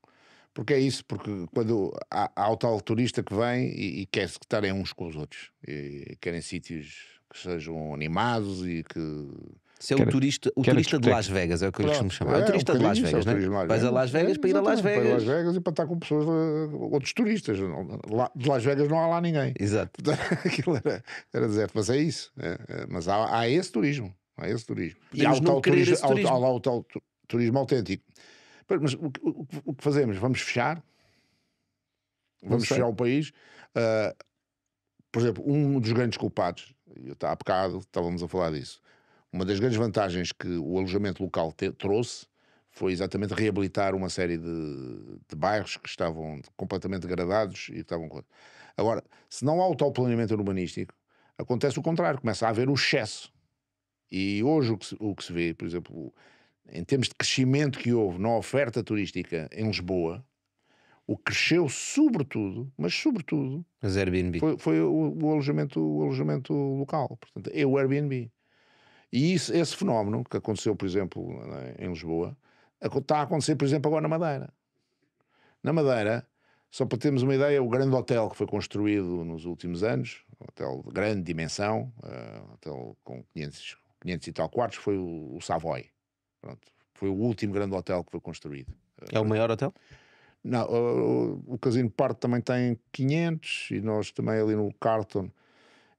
Porque é isso, porque quando há o tal turista que vem e quer estar em uns com os outros, e querem sítios que sejam animados e que. Se é o turista de Las Vegas, é o que eu costumo chamar. É o turista de Las Vegas, não é? Vais a Las Vegas para ir a Las Vegas. Para ir a Las Vegas e para estar com pessoas, outros turistas. De Las Vegas não há lá ninguém. Exato. Aquilo era deserto, mas é isso. Mas há esse turismo. Há esse turismo. E há o tal turismo autêntico. Mas o que fazemos? Vamos fechar? Vamos fechar o país? Por exemplo, um dos grandes culpados, há bocado estávamos a falar disso, uma das grandes vantagens que o alojamento local trouxe foi exatamente reabilitar uma série de bairros que estavam completamente degradados e que estavam. Agora, se não há o tal planeamento urbanístico, acontece o contrário, começa a haver o excesso. E hoje o que se vê, por exemplo, em termos de crescimento que houve na oferta turística em Lisboa, o que cresceu sobretudo, As Airbnb. foi o alojamento local. Portanto, é o Airbnb. E esse fenómeno que aconteceu, por exemplo, em Lisboa, está a acontecer, por exemplo, agora na Madeira. Na Madeira, só para termos uma ideia, o grande hotel que foi construído nos últimos anos, um hotel de grande dimensão, hotel com 500 e tal quartos, foi o Savoy. Pronto. Foi o último grande hotel que foi construído. É o maior hotel? Não, o Casino Park também tem 500 e nós também ali no Carlton,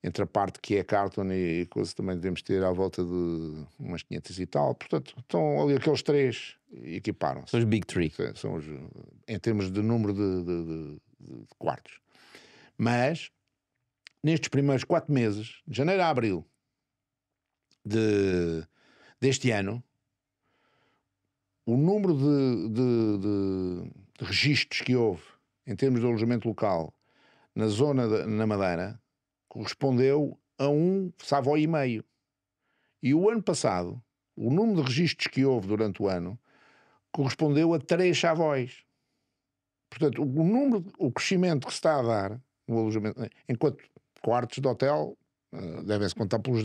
entre a parte que é Carlton e coisa, também devemos ter à volta de umas 500 e tal. Portanto, estão ali aqueles 3 equiparam-se. São os Big Three. São em termos de número de quartos. Mas, nestes primeiros 4 meses, de janeiro a abril deste ano, o número de registros que houve em termos de alojamento local na zona na Madeira correspondeu a um Savoy e meio. E o ano passado, o número de registros que houve durante o ano correspondeu a 3 Savoys. Portanto, o crescimento que se está a dar no alojamento, enquanto quartos de hotel devem-se contar pelos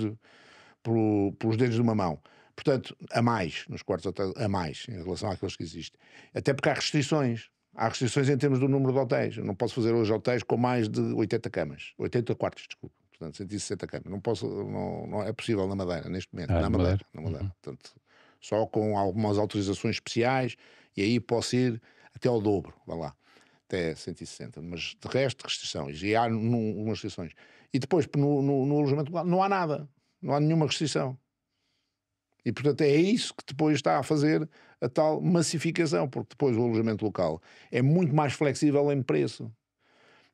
dedos de uma mão. Portanto, a mais nos quartos de hotel, a mais em relação àqueles que existem. Até porque há restrições. Há restrições em termos do número de hotéis. Eu não posso fazer hoje hotéis com mais de 80 camas. 80 quartos, desculpa. Portanto, 160 camas. Não é possível na Madeira, neste momento. Na Madeira. Portanto, só com algumas autorizações especiais, e aí posso ir até ao dobro, vá lá, até 160. Mas de resto, restrições. E há umas restrições. E depois, no alojamento local, não há nada. Não há nenhuma restrição. E, portanto, é isso que depois está a fazer a tal massificação, porque depois o alojamento local é muito mais flexível em preço.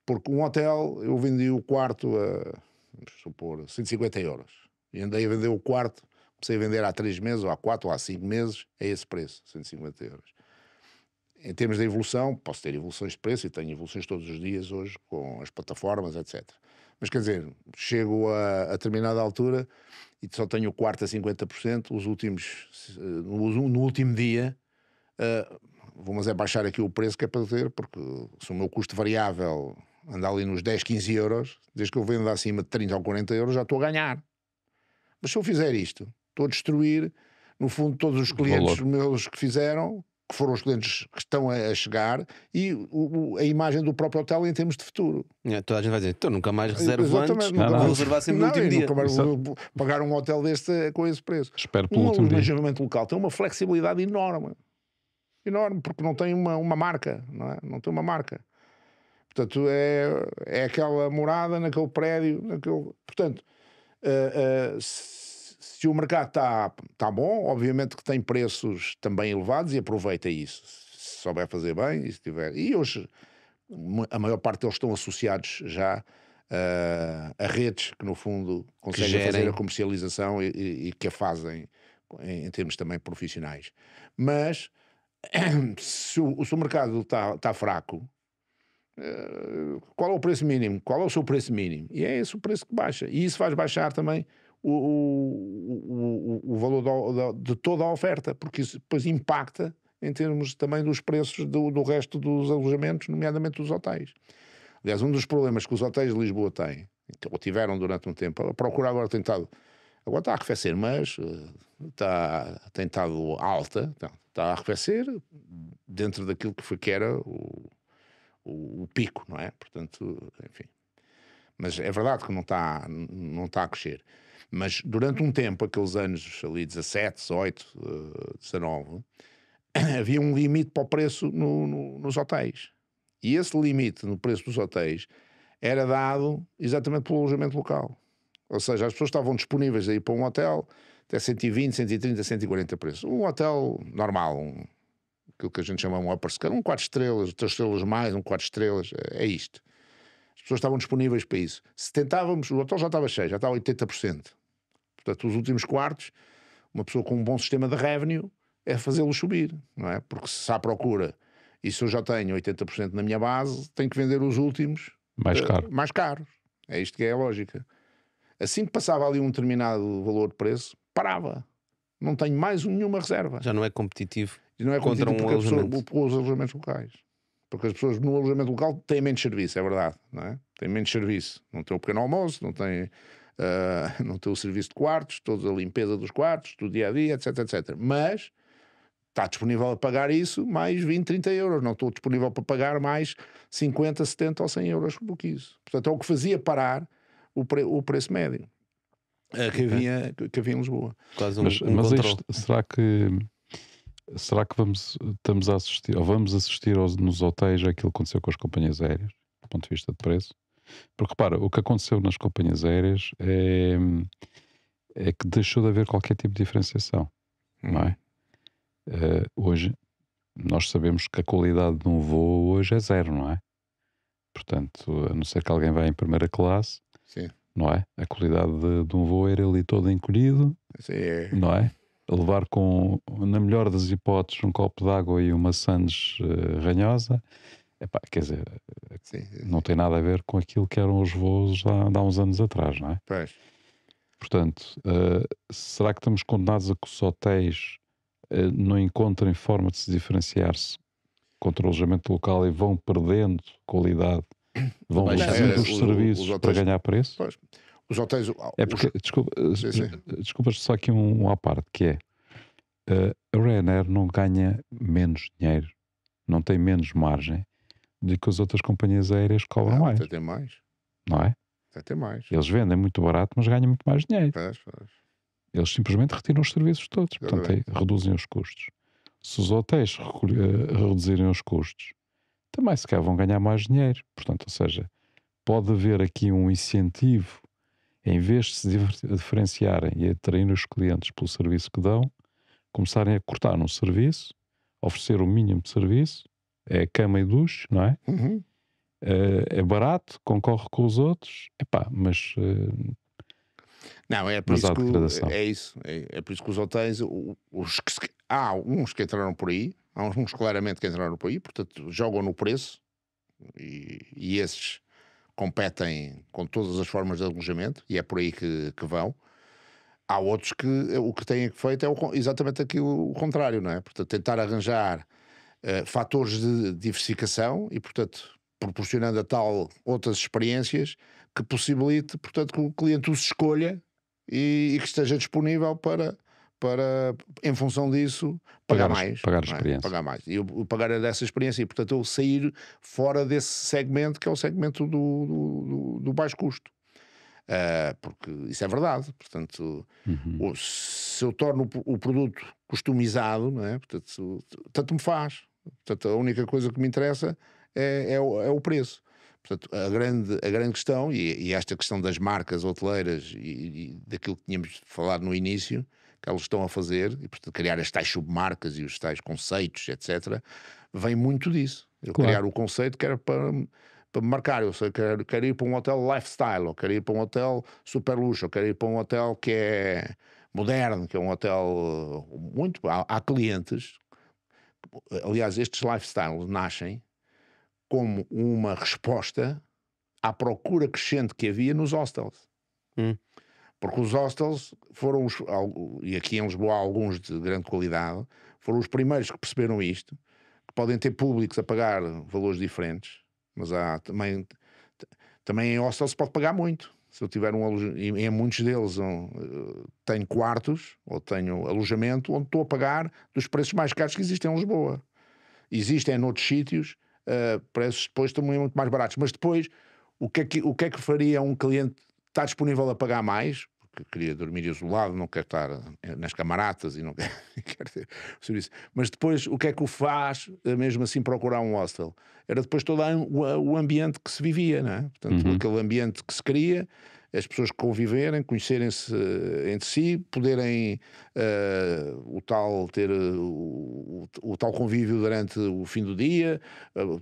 Porque um hotel, eu vendi o quarto a, vamos supor, 150 euros. E andei a vender o quarto Comecei a vender há 3 meses, ou há 4, ou há 5 meses, é esse preço, 150 euros. Em termos de evolução, posso ter evoluções de preço e tenho evoluções todos os dias hoje com as plataformas, etc. Mas quer dizer, chego a determinada altura e só tenho o quarto a 50%, os últimos, no último dia, vou mas é baixar aqui o preço que é para ter, porque se o meu custo variável anda ali nos 10, 15 euros, desde que eu vendo acima de 30 ou 40 euros, já estou a ganhar. Mas se eu fizer isto, estou a destruir, no fundo, todos os clientes meus que fizeram, que foram os clientes que estão a chegar, e a imagem do próprio hotel em termos de futuro. Toda a gente vai dizer, então nunca mais reservo Exatamente, antes, nunca vou mais- reservar sempre no último dia. Nunca mais vou pagar um hotel deste com esse preço. Espero pelo último dia. alojamento local tem uma flexibilidade enorme. Enorme, porque não tem uma marca, não é? Não tem uma marca. Portanto, é aquela morada naquele prédio, portanto, se o mercado está bom, obviamente que tem preços também elevados e aproveita isso, se souber fazer bem e se tiver. E hoje a maior parte deles estão associados já a redes que no fundo conseguem fazer a comercialização e que a fazem em termos também profissionais. Mas se o mercado está fraco, qual é o preço mínimo? Qual é o seu preço mínimo? E é esse o preço que baixa. E isso faz baixar também o valor de toda a oferta, porque isso depois impacta em termos também dos preços do resto dos alojamentos, nomeadamente dos hotéis. Aliás, um dos problemas que os hotéis de Lisboa têm, ou tiveram durante um tempo, a procura agora agora está a arrefecer, mas tem estado alta, está a arrefecer dentro daquilo que era o pico, não é? Portanto, enfim. Mas é verdade que não está a crescer. Mas durante um tempo, aqueles anos ali 17, 18, 19, havia um limite para o preço nos hotéis. E esse limite no preço dos hotéis era dado exatamente pelo alojamento local. Ou seja, as pessoas estavam disponíveis a ir para um hotel até 120, 130, 140 preços. Um hotel normal, aquilo que a gente chama um upper scale, um 4 estrelas, 3 estrelas mais, um 4 estrelas, é isto. As pessoas estavam disponíveis para isso. Se tentávamos, o hotel já estava cheio, já estava 80%. Portanto, os últimos quartos, uma pessoa com um bom sistema de revenue é fazê-los subir, não é? Porque se há procura e se eu já tenho 80% na minha base, tenho que vender os últimos mais caros. É isto que é a lógica. Assim que passava ali um determinado valor de preço, parava. Não tenho mais nenhuma reserva. Já não é competitivo. E não é contra competitivo um porque os alojamentos locais. Porque as pessoas no alojamento local têm menos serviço, é verdade, não é? Têm menos serviço. Não tem o pequeno almoço, não tem o serviço de quartos, toda a limpeza dos quartos, do dia a dia, etc, etc. Mas está disponível a pagar isso mais 20, 30 euros. Não estou disponível para pagar mais 50, 70 ou 100 euros do que isso. Portanto, é o que fazia parar o preço médio que havia em Lisboa. Quase mas isto, será que estamos a assistir, ou vamos assistir nos hotéis àquilo que aconteceu com as companhias aéreas, do ponto de vista de preço? Porque repara, o que aconteceu nas companhias aéreas é que deixou de haver qualquer tipo de diferenciação, não é? Hoje nós sabemos que a qualidade de um voo hoje é zero, não é? Portanto, a não ser que alguém vá em primeira classe, sim, não é? A qualidade de um voo era ali todo encolhido, não é? A levar na melhor das hipóteses, um copo de água e uma sandes ranhosa. Epá, quer dizer, sim. Não tem nada a ver com aquilo que eram os voos de há uns anos atrás, não é? Pois. Portanto, será que estamos condenados a que os hotéis não encontrem forma de se diferenciar-se contra o alojamento local e vão perdendo qualidade, vão reduzindo os serviços os hotéis, para ganhar preço? Pois. Os hotéis... É porque, desculpa só aqui um à parte, que é, a Ryanair não ganha menos dinheiro, não tem menos margem do que as outras companhias aéreas cobram mais. Até tem mais. Não é? Até mais. Eles vendem muito barato, mas ganham muito mais dinheiro. Pois. Eles simplesmente retiram os serviços todos, portanto reduzem os custos. Se os hotéis reduzirem os custos, também se calhar vão ganhar mais dinheiro. Portanto, ou seja, pode haver aqui um incentivo, em vez de se diferenciarem e atraírem os clientes pelo serviço que dão, começarem a cortar num serviço, oferecer o mínimo de serviço, é cama e duche, não é? Uhum. É barato, concorre com os outros, mas Não, é por Mas isso há que degradação. é isso. É por isso que os hotéis, há uns que entraram por aí, há uns claramente que entraram por aí, portanto jogam no preço e esses competem com todas as formas de alojamento e é por aí que vão. Há outros que o que têm feito é exatamente aquilo o contrário, não é? Portanto, tentar arranjar fatores de diversificação e, portanto, proporcionando a tal outras experiências que possibilite, portanto, que o cliente os escolha e que esteja disponível para em função disso, pagar mais. Pagar a não é? experiência. Pagar mais. E eu pagar dessa experiência e, portanto, eu sair fora desse segmento que é o segmento do baixo custo. Porque isso é verdade, portanto, se eu torno o produto customizado, não é? Portanto, tanto me faz. Portanto, a única coisa que me interessa é o preço. Portanto, a grande questão, e esta questão das marcas hoteleiras e daquilo que tínhamos falado no início, que elas estão a fazer, e portanto criar as tais submarcas e os tais conceitos, etc., vem muito disso. Eu Claro. criar o conceito que era para me marcar, eu sei, quero ir para um hotel lifestyle, ou quero ir para um hotel super luxo, ou quero ir para um hotel que é moderno, que é um hotel muito... Há clientes, aliás, estes lifestyles nascem como uma resposta à procura crescente que havia nos hostels. Porque os hostels foram, e aqui em Lisboa há alguns de grande qualidade, foram os primeiros que perceberam isto, que podem ter públicos a pagar valores diferentes, mas há também em hostels se pode pagar muito. Se eu tiver e em muitos deles tenho quartos, ou tenho alojamento, onde estou a pagar dos preços mais caros que existem em Lisboa. Existem noutros sítios, preços depois também muito mais baratos. Mas depois, o que é que faria um cliente estar disponível a pagar mais? Porque queria dormir isolado, não quer estar nas camaratas e não quer ter o serviço. Mas depois, o que é que o faz, mesmo assim, procurar um hostel? Era depois todo o ambiente que se vivia, não é? Portanto, aquele ambiente que se cria, as pessoas conviverem, conhecerem-se entre si, poderem ter o tal convívio durante o fim do dia,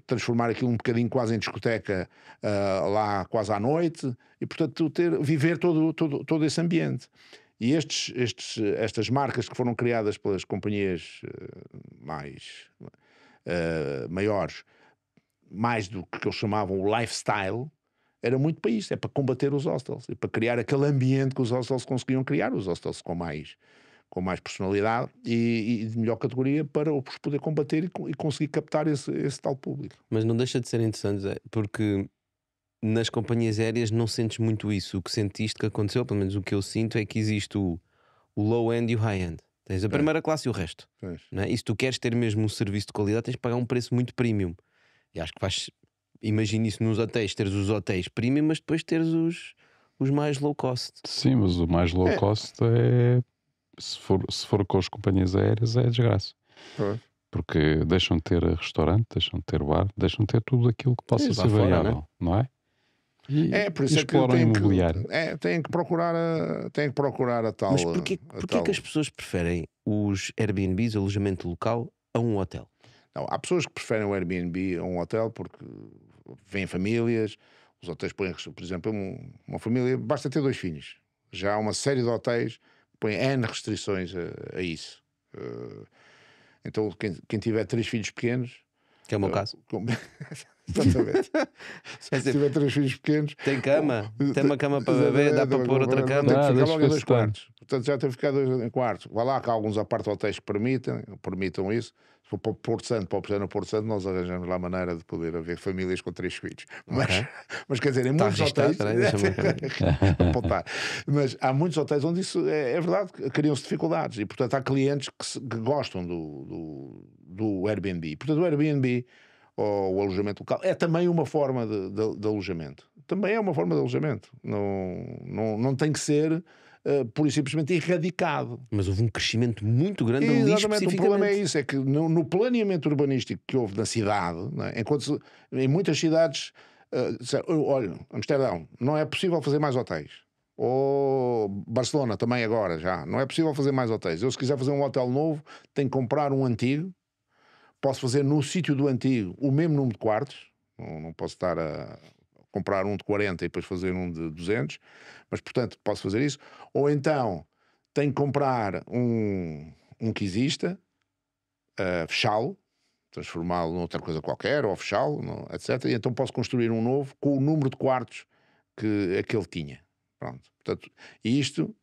transformar aquilo um bocadinho quase em discoteca lá quase à noite, e portanto viver todo esse ambiente. E estas marcas que foram criadas pelas companhias maiores, mais do que eles chamavam o lifestyle, era muito para isso, é para combater os hostels, é para criar aquele ambiente que os hostels conseguiam criar, os hostels com mais personalidade e de melhor categoria, para os poder combater e conseguir captar esse tal público. Mas não deixa de ser interessante, Zé, porque nas companhias aéreas não sentes muito isso. O que sentiste que aconteceu, pelo menos o que eu sinto, é que existe o low-end e o high-end. Tens a primeira classe e o resto. Não é? E se tu queres ter mesmo um serviço de qualidade, tens de pagar um preço muito premium. E acho que imagina isso nos hotéis, teres os hotéis premium, mas depois teres os mais low cost. Sim, mas o mais low cost é, se for com as companhias aéreas, é desgraça. Porque deixam de ter restaurante, deixam de ter bar, deixam de ter tudo aquilo que possa ser variável, não é? E por isso exploram é que imobiliário. Têm que procurar a tal. Mas porquê que as pessoas preferem os Airbnbs, alojamento local, a um hotel? Não, há pessoas que preferem o Airbnb a um hotel porque vêm famílias. Os hotéis põem, por exemplo, uma família, basta ter 2 filhos. Já há uma série de hotéis que põem N restrições a isso. Então, quem tiver 3 filhos pequenos, que é o meu caso. Exatamente. Se tiver 3 filhos pequenos, tem cama, tem uma cama para beber, dá para pôr outra cama. Tem que ficar logo em 2 quartos. Portanto, já tem que ficar 2 em quartos. Vá lá que há alguns apart-hotéis que permitam isso. Se for para o Porto Santo, para o Pisano Porto Santo, nós arranjamos lá a maneira de poder haver famílias com 3 filhos. Mas quer dizer, em muitos hotéis. Mas há muitos hotéis onde isso é verdade, criam-se dificuldades. E portanto há clientes que gostam do Airbnb. Portanto, o Airbnb ou o alojamento local é também uma forma de alojamento. Também é uma forma de alojamento. Não tem que ser pura e simplesmente erradicado. Mas houve um crescimento muito grande ali. Exatamente, o problema é isso, é que no planeamento urbanístico que houve na cidade, não é? Enquanto em muitas cidades, olha, Amsterdão, não é possível fazer mais hotéis. Ou Barcelona também agora já, não é possível fazer mais hotéis. Eu, se quiser fazer um hotel novo, tenho que comprar um antigo. Posso fazer no sítio do antigo o mesmo número de quartos, não posso estar comprar um de 40 e depois fazer um de 200, mas portanto posso fazer isso. Ou então tenho que comprar um que fechá-lo, transformá-lo noutra coisa qualquer, ou fechá-lo, etc. E então posso construir um novo com o número de quartos que aquele tinha. Pronto. Portanto, isto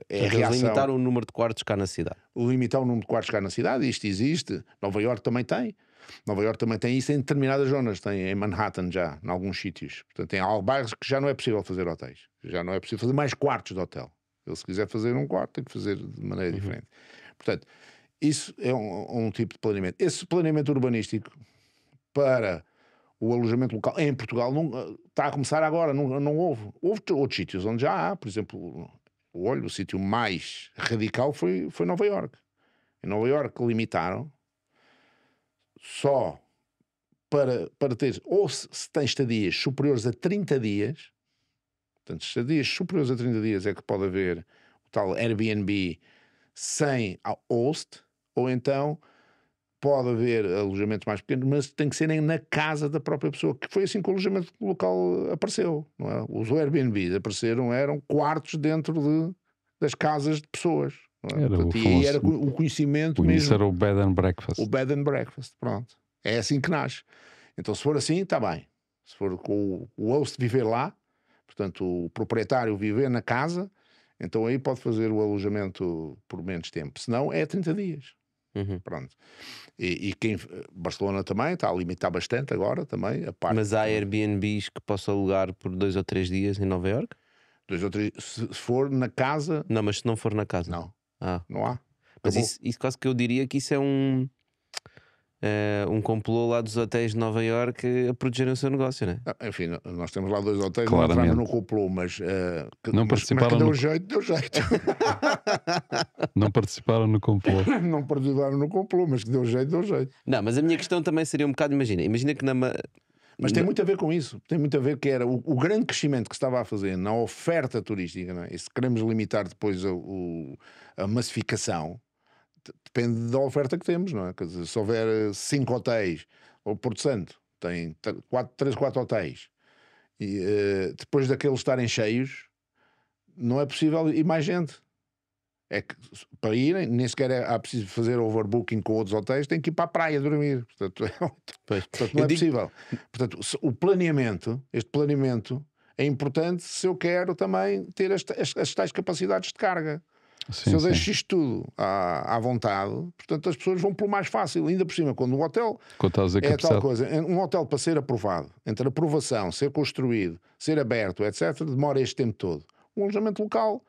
é a reação. Limitar o número de quartos cá na cidade. Limitar o número de quartos cá na cidade, isto existe. Nova Iorque também tem. Nova Iorque também tem isso em determinadas zonas, tem em Manhattan já, em alguns sítios. Portanto, tem bairros que já não é possível fazer hotéis. Já não é possível fazer mais quartos de hotel. Ele, se quiser fazer um quarto, tem que fazer de maneira diferente. Portanto, isso é um tipo de planeamento. Esse planeamento urbanístico para o alojamento local em Portugal não, está a começar agora, não houve. Houve outros sítios onde já há, por exemplo, o sítio mais radical foi Nova Iorque. Em Nova Iorque limitaram só para ter, ou se tem estadias superiores a 30 dias, portanto, estadias superiores a 30 dias é que pode haver o tal Airbnb sem host, ou então pode haver alojamentos mais pequenos, mas tem que serem na casa da própria pessoa, que foi assim que o alojamento local apareceu, não é? Os Airbnbs apareceram, eram quartos dentro das casas de pessoas. Não é? Era Portanto, o e aí famoso- era o conhecimento Isso mesmo. era o bed and breakfast. O bed and breakfast, pronto. É assim que nasce. Então, se for assim, está bem. Se for com o host viver lá, portanto, o proprietário viver na casa, então aí pode fazer o alojamento por menos tempo. Se não, é 30 dias. Pronto. E Barcelona também está a limitar bastante agora também a parte. Mas há Airbnbs que posso alugar por 2 ou 3 dias em Nova Iorque? 2 ou 3, se for na casa, Não, mas se não for na casa. não, Ah. não há. Mas Acabou. isso quase que eu diria que isso é um complô lá dos hotéis de Nova Iorque a protegerem o seu negócio, não é? Enfim, nós temos lá 2 hotéis, Claramente. não entramos no complô, mas Não mas participaram que deu no- jeito, deu jeito. Não participaram no complô. Não participaram no complô, mas que deu jeito, deu jeito. Não, mas a minha questão também seria um bocado, imagina que Mas tem muito a ver com isso. Tem muito a ver que era o grande crescimento que se estava a fazer na oferta turística, não é? E se queremos limitar depois a massificação, depende da oferta que temos, não é? Quer dizer, se houver 5 hotéis, ou Porto Santo tem 3, 4 hotéis, e depois daqueles estarem cheios, não é possível ir mais gente. É que para irem, nem sequer há preciso fazer overbooking com outros hotéis, tem que ir para a praia dormir. Portanto, Pois. portanto não Eu é digo- possível. Portanto, este planeamento é importante se eu quero também ter as tais capacidades de carga. Se Sim, eu sim. deixo isto tudo à vontade, portanto as pessoas vão pelo mais fácil. Ainda por cima, quando um hotel Quando estás a dizer que é a tal pessoa- coisa, um hotel para ser aprovado, entre aprovação, ser construído, ser aberto, etc., demora este tempo todo. Um alojamento local,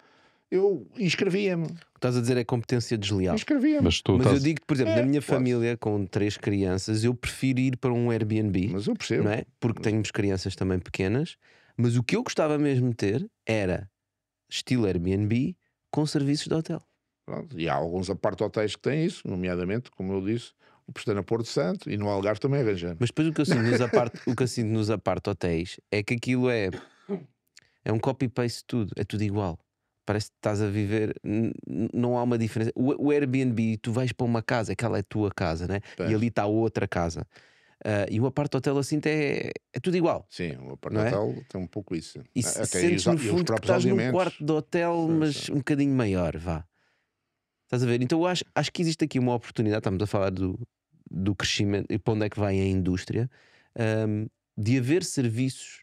eu inscrevia-me. O que estás a dizer é competência desleal. Inscrevia-me. Mas tu Mas eu estás... digo que, por exemplo, na minha claro. família com 3 crianças, eu prefiro ir para um Airbnb, Mas eu percebo. não é? Porque temos crianças também pequenas. Mas o que eu gostava mesmo de ter era estilo Airbnb com serviços de hotel. Pronto. E há alguns apart-hotéis que têm isso, nomeadamente, como eu disse, o Pestana Porto Santo e no Algarve também arranjamos. Mas depois o que eu sinto nos apart-hotéis é que aquilo é um copy-paste tudo, é tudo igual. Parece que estás a viver, não há uma diferença. O Airbnb, tu vais para uma casa, aquela é a tua casa, né? Pois. E ali está outra casa. E o apart-hotel assim é tudo igual. Sim, o Não é? apart-hotel tem um pouco isso. E Até sentes e no os fundo que próprios estás num alimentos. quarto de hotel, Pois, mas um bocadinho maior, vá. Estás a ver? Então eu acho que existe aqui uma oportunidade, estamos a falar do crescimento e para onde é que vai a indústria, de haver serviços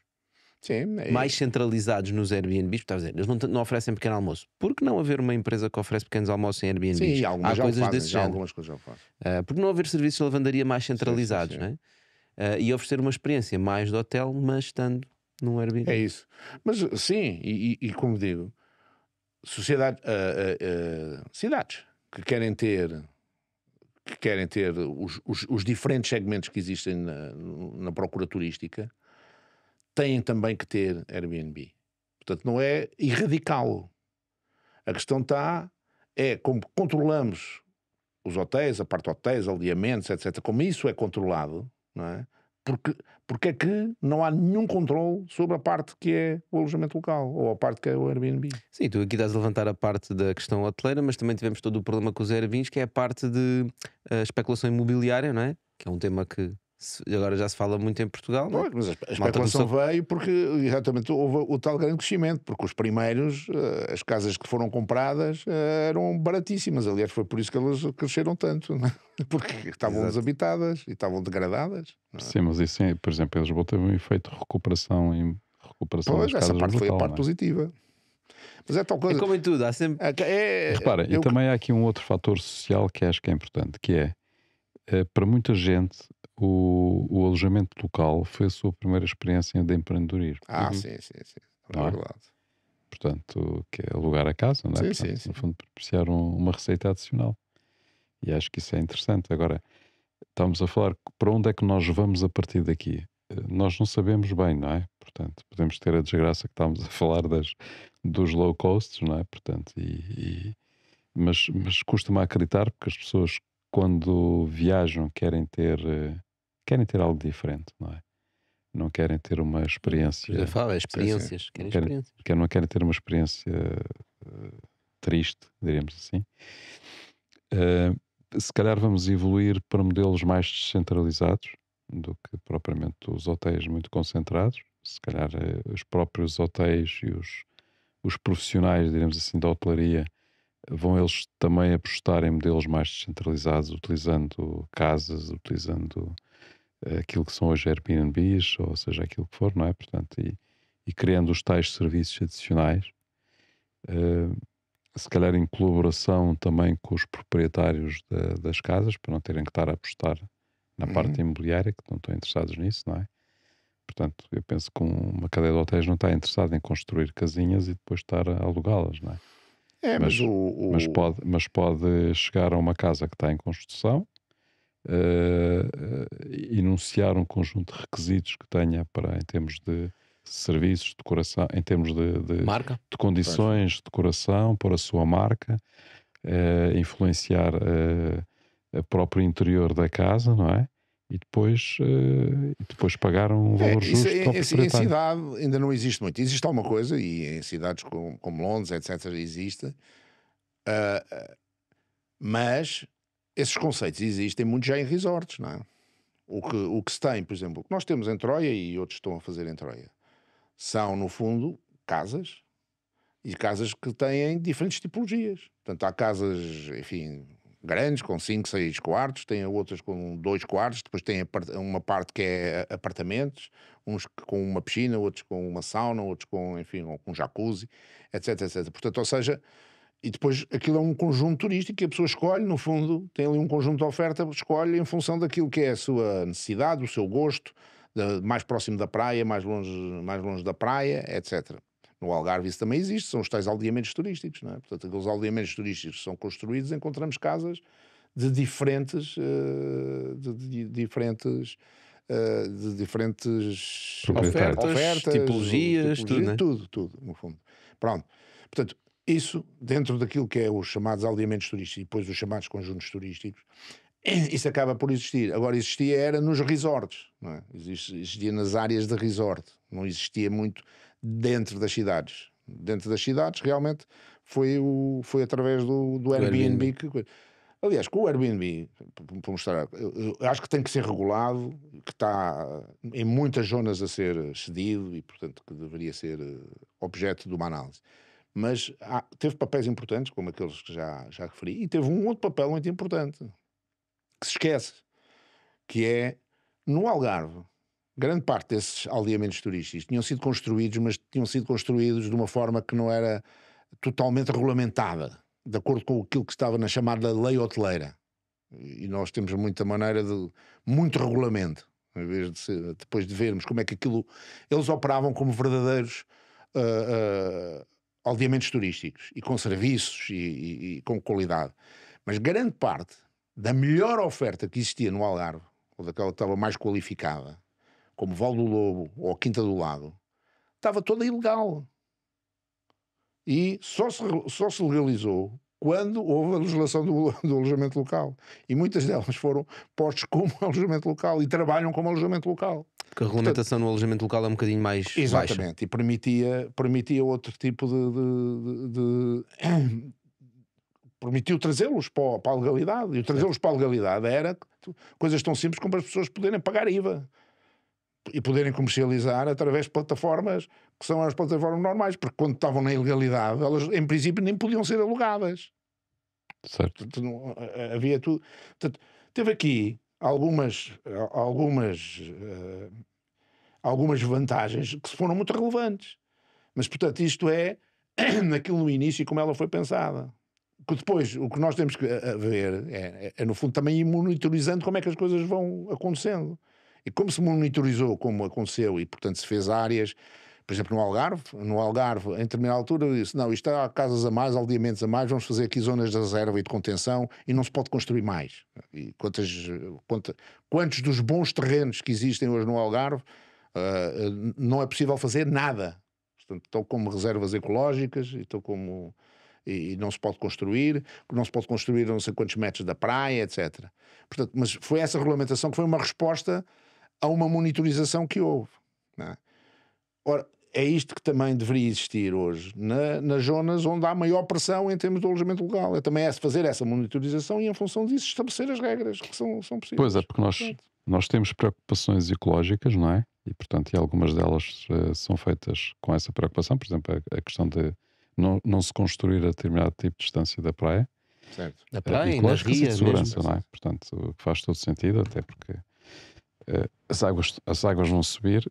Sim, mais centralizados nos Airbnbs. Estás a dizer, eles não oferecem pequeno almoço. Por que não haver uma empresa que oferece pequenos almoços em Airbnbs? sim, Há algumas já o coisas fazem, desse já género. algumas coisas já o fazem. Por que não haver serviços de lavandaria mais centralizados, sim. não é? E oferecer uma experiência mais de hotel, mas estando num Airbnb. É isso. Mas sim, e como digo, cidades que querem ter os diferentes segmentos que existem na procura turística têm também que ter Airbnb. Portanto, não é erradicá-lo. A questão é como controlamos os hotéis, apart-hotéis, aldeamentos, etc. Como isso é controlado, não é? Porque é que não há nenhum controle sobre a parte que é o alojamento local ou a parte que é o Airbnb. Sim, tu aqui estás a levantar a parte da questão hoteleira, mas também tivemos todo o problema com os Airbnbs, que é a parte de especulação imobiliária, não é? Que é um tema que Agora já se fala muito em Portugal, não é? Pois, mas a Malta especulação começou- veio porque exatamente houve o tal grande crescimento, porque os primeiros, as casas que foram compradas eram baratíssimas. Aliás, foi por isso que elas cresceram tanto, não é? Porque estavam Exato. desabitadas e estavam degradadas. Não é? Sim, mas isso, por exemplo, em Lisboa teve um efeito de recuperação Pois, das essa casas parte foi a brutal, parte não é? positiva. Mas é tal É coisa. como em tudo, há sempre. E repara, e também há aqui um outro fator social que acho que é importante, que é, para muita gente, o alojamento local foi a sua primeira experiência de empreendedorismo. Sim. É Não é? verdade. Portanto, que é alugar a casa, não é? Sim, Portanto, sim. no fundo, propiciar uma receita adicional. E acho que isso é interessante. Agora, estamos a falar para onde é que nós vamos a partir daqui. Nós não sabemos bem, não é? Portanto, podemos ter a desgraça que estamos a falar dos low costs, não é? Portanto, mas custa-me a acreditar porque as pessoas, quando viajam, querem ter algo diferente, não é? Não querem ter uma experiência, Já falo, é experiências. Querem Querem- experiências. não querem ter uma experiência triste, diríamos assim. Se calhar vamos evoluir para modelos mais descentralizados do que propriamente os hotéis muito concentrados. Se calhar os próprios hotéis e os profissionais, diríamos assim, da hotelaria vão eles também apostar em modelos mais descentralizados, utilizando casas, utilizando aquilo que são hoje Airbnbs, ou seja, aquilo que for, não é? Portanto, e criando os tais serviços adicionais. Se calhar em colaboração também com os proprietários das casas, para não terem que estar a apostar na parte imobiliária, que não estão interessados nisso, não é? Portanto, eu penso que uma cadeia de hotéis não está interessada em construir casinhas e depois estar a alugá-las, não é? Mas Mas pode chegar a uma casa que está em construção, enunciar um conjunto de requisitos que tenha em termos de serviços, de decoração, em termos Marca. de condições de decoração para a sua marca, influenciar o próprio interior da casa, não é? E depois pagar um valor justo ao em proprietário. cidade ainda não existe muito. Existe alguma coisa, e em cidades como Londres, etc., existe. Mas esses conceitos existem muito já em resorts, não é? O que se tem, por exemplo, o que nós temos em Troia e outros estão a fazer em Troia, são, no fundo, casas. E casas que têm diferentes tipologias. Portanto, há casas, enfim, grandes, com 5, 6 quartos, tem outras com 2 quartos, depois tem uma parte que é apartamentos, uns com uma piscina, outros com uma sauna, outros com, enfim, com jacuzzi, etc, etc. Portanto, ou seja, e depois aquilo é um conjunto turístico que a pessoa escolhe, no fundo, tem ali um conjunto de oferta, escolhe em função daquilo que é a sua necessidade, o seu gosto, mais próximo da praia, mais longe da praia, etc. No Algarve isso também existe, são os tais aldeamentos turísticos, não é? Portanto, aqueles aldeamentos turísticos que são construídos, encontramos casas de diferentes Proprietários. Tipologias, tudo, né? tudo, no fundo. Pronto. Portanto, isso dentro daquilo que é os chamados aldeamentos turísticos e depois os chamados conjuntos turísticos, isso acaba por existir. Agora, era nos resorts, não é? Existia nas áreas de resort, não existia muito dentro das cidades. Dentro das cidades, realmente, foi através do Airbnb. Aliás, com o Airbnb, para mostrar, eu acho que tem que ser regulado, que está em muitas zonas a ser cedido e, portanto, que deveria ser objeto de uma análise. Mas teve papéis importantes, como aqueles que já referi, e teve um outro papel muito importante, que se esquece, que é, no Algarve, grande parte desses aldeamentos turísticos tinham sido construídos, mas tinham sido construídos de uma forma que não era totalmente regulamentada, de acordo com aquilo que estava na chamada lei hoteleira. E nós temos muita maneira de muito regulamento, em vez de depois de vermos como é que aquilo eles operavam como verdadeiros aldeamentos turísticos e com serviços e com qualidade. Mas grande parte da melhor oferta que existia no Algarve, ou daquela que estava mais qualificada, como Val do Lobo ou Quinta do Lago, estava toda ilegal. E só se legalizou quando houve a legislação do alojamento local. E muitas delas foram postas como alojamento local e trabalham como alojamento local. Porque a regulamentação no alojamento local é um bocadinho mais exatamente, baixa. E permitia outro tipo de permitiu trazê-los para a legalidade. E o trazê-los para a legalidade era coisas tão simples como as pessoas poderem pagar IVA e poderem comercializar através de plataformas que são as plataformas normais, porque quando estavam na ilegalidade, elas em princípio nem podiam ser alugadas. Certo. Portanto, havia tudo. Portanto, teve aqui algumas vantagens que foram muito relevantes. Mas, portanto, isto é naquilo no início como ela foi pensada. Que depois, o que nós temos que ver é, no fundo, também ir monitorizando como é que as coisas vão acontecendo. E como se monitorizou como aconteceu e, portanto, se fez áreas, por exemplo, no Algarve, em determinada altura, disse, não, isto há casas a mais, aldeamentos a mais, vamos fazer aqui zonas de reserva e de contenção e não se pode construir mais. E quantos dos bons terrenos que existem hoje no Algarve não é possível fazer nada. Portanto, estão como reservas ecológicas e não se pode construir, não não sei quantos metros da praia, etc. Portanto, mas foi essa regulamentação que foi uma resposta a uma monitorização que houve. Não é? Ora, é isto que também deveria existir hoje nas zonas onde há maior pressão em termos de alojamento legal. É também fazer essa monitorização e, em função disso, estabelecer as regras que são possíveis. Pois é, porque nós temos preocupações ecológicas, não é? E, portanto, algumas delas são feitas com essa preocupação. Por exemplo, a questão de não se construir a determinado tipo de distância da praia. Certo. Da praia e nas ecológicas e de rias segurança, mesmo. não é? Portanto, faz todo sentido, até porque as águas vão subir,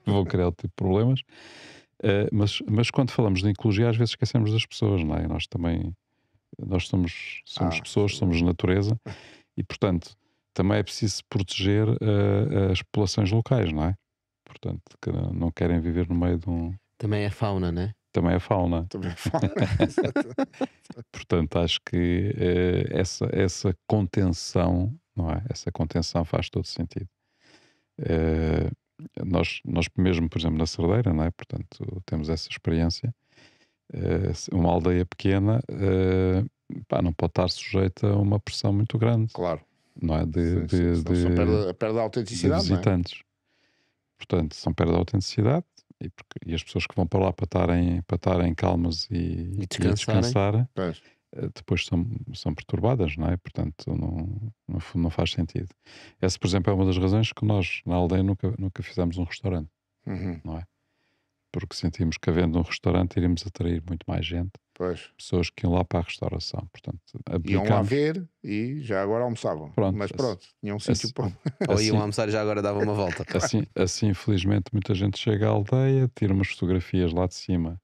vão criar outro tipo de problemas. Mas quando falamos de ecologia, às vezes esquecemos das pessoas, não é? Nós somos pessoas, somos natureza e, portanto, também é preciso proteger as populações locais, não é? Portanto, que não querem viver no meio de um... Também é fauna, não é? Também é fauna. Também falo. Portanto, acho que essa contenção, não é? Essa contenção faz todo sentido. Nós mesmo, por exemplo, na Cerdeira, não é? Portanto, temos essa experiência. Uma aldeia pequena não pode estar sujeita a uma pressão muito grande. Claro. Não é? Perde a autenticidade, de visitantes. Não é? Portanto, são perde a autenticidade e as pessoas que vão para lá para estarem calmas e descansarem, depois são perturbadas, não é? Portanto, no fundo não faz sentido. Essa, por exemplo, é uma das razões que nós na aldeia nunca fizemos um restaurante, não é? Porque sentimos que havendo um restaurante iríamos atrair muito mais gente, pessoas que iam lá para a restauração. Portanto, iam lá ver e já agora almoçavam. Mas pronto, tinham um sítio para... Ou iam almoçar e já agora davam uma volta. Assim, infelizmente, muita gente chega à aldeia, tira umas fotografias lá de cima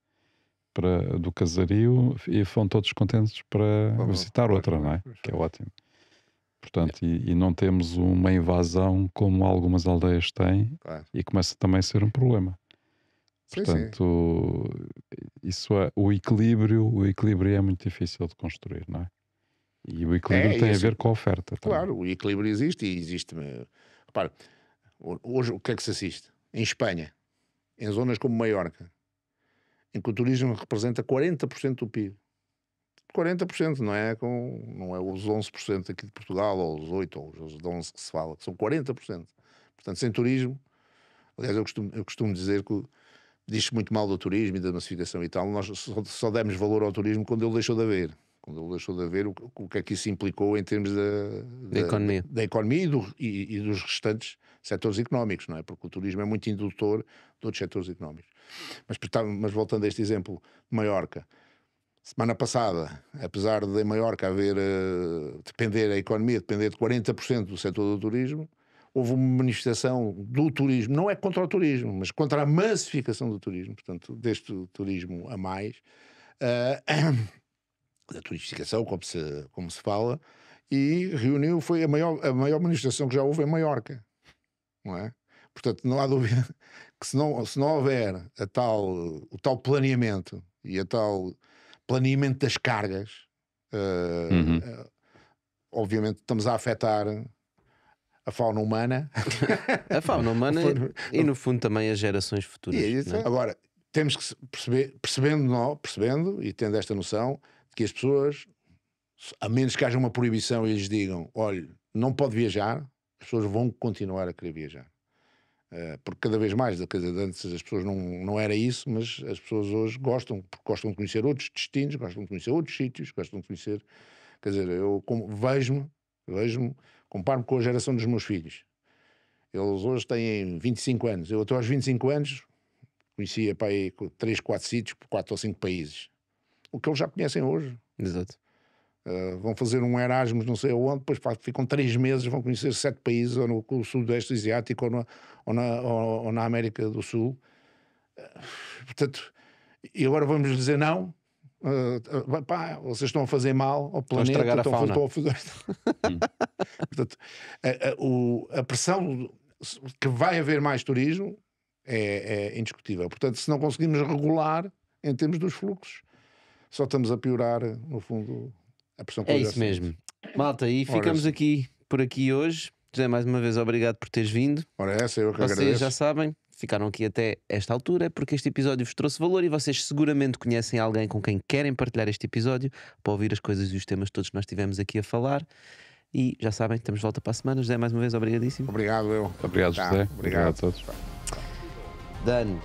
do casario e vão todos contentes para visitar outra, não é? Que é ótimo. Portanto, e não temos uma invasão como algumas aldeias têm e começa também a ser um problema. Portanto, isso é o equilíbrio é muito difícil de construir, não é? E o equilíbrio tem a ver com a oferta. Claro, também. o equilíbrio existe. Repara, hoje o que é que se assiste? Em Espanha, em zonas como Maiorca, em que o turismo representa 40% do PIB. 40%, não é os 11% aqui de Portugal, ou os 8%, ou os 11% que se fala, são 40%. Portanto, sem turismo, aliás, eu costumo dizer que diz-se muito mal do turismo e da massificação e tal, nós só demos valor ao turismo quando ele deixou de haver. Quando ele deixou de haver, o que é que isso implicou em termos da economia e dos restantes setores económicos, não é? Porque o turismo é muito indutor de outros setores económicos. Mas voltando a este exemplo de Maiorca, semana passada, apesar de em Maiorca a economia depender de 40% do setor do turismo, houve uma manifestação do turismo, não é contra o turismo, mas contra a massificação do turismo, portanto, deste turismo a mais, da turistificação, como se fala, e reuniu, foi a maior manifestação que já houve em Maiorca, não é? Portanto, não há dúvida que se não houver o tal planeamento e a tal planeamento das cargas, obviamente estamos a afetar a fauna humana. A fauna humana e no fundo também as gerações futuras. Não é? Agora, temos que percebendo e tendo esta noção de que as pessoas, a menos que haja uma proibição e lhes digam, olha, não pode viajar, as pessoas vão continuar a querer viajar. Porque cada vez mais, quer dizer, antes as pessoas não era isso, mas as pessoas hoje gostam, porque gostam de conhecer outros destinos, gostam de conhecer outros sítios, gostam de conhecer, quer dizer, eu vejo-me, comparo-me com a geração dos meus filhos. Eles hoje têm 25 anos, eu até aos 25 anos conhecia para aí 3, 4 sítios, 4 ou 5 países, o que eles já conhecem hoje. Exato. Vão fazer um Erasmus não sei aonde, depois ficam 3 meses, vão conhecer 7 países, ou no Sudeste Asiático, ou na América do Sul. Portanto, e agora vamos dizer não, pá, vocês estão a fazer mal ao planeta, estragar a fauna. estão a fazer... Portanto, a pressão que vai haver mais turismo é indiscutível. Portanto, se não conseguimos regular em termos dos fluxos, só estamos a piorar, no fundo, a pressão que É já isso sente. mesmo. Malta, e ficamos sim. aqui por aqui hoje. José, mais uma vez, obrigado por teres vindo. Ora, essa eu que Vocês agradeço. já sabem, ficaram aqui até esta altura porque este episódio vos trouxe valor e vocês seguramente conhecem alguém com quem querem partilhar este episódio para ouvir as coisas e os temas todos que nós tivemos aqui a falar. E já sabem, estamos de volta para a semana. José, mais uma vez, obrigadíssimo. Obrigado, eu. Obrigado, Tá, José. obrigado A todos. Dan,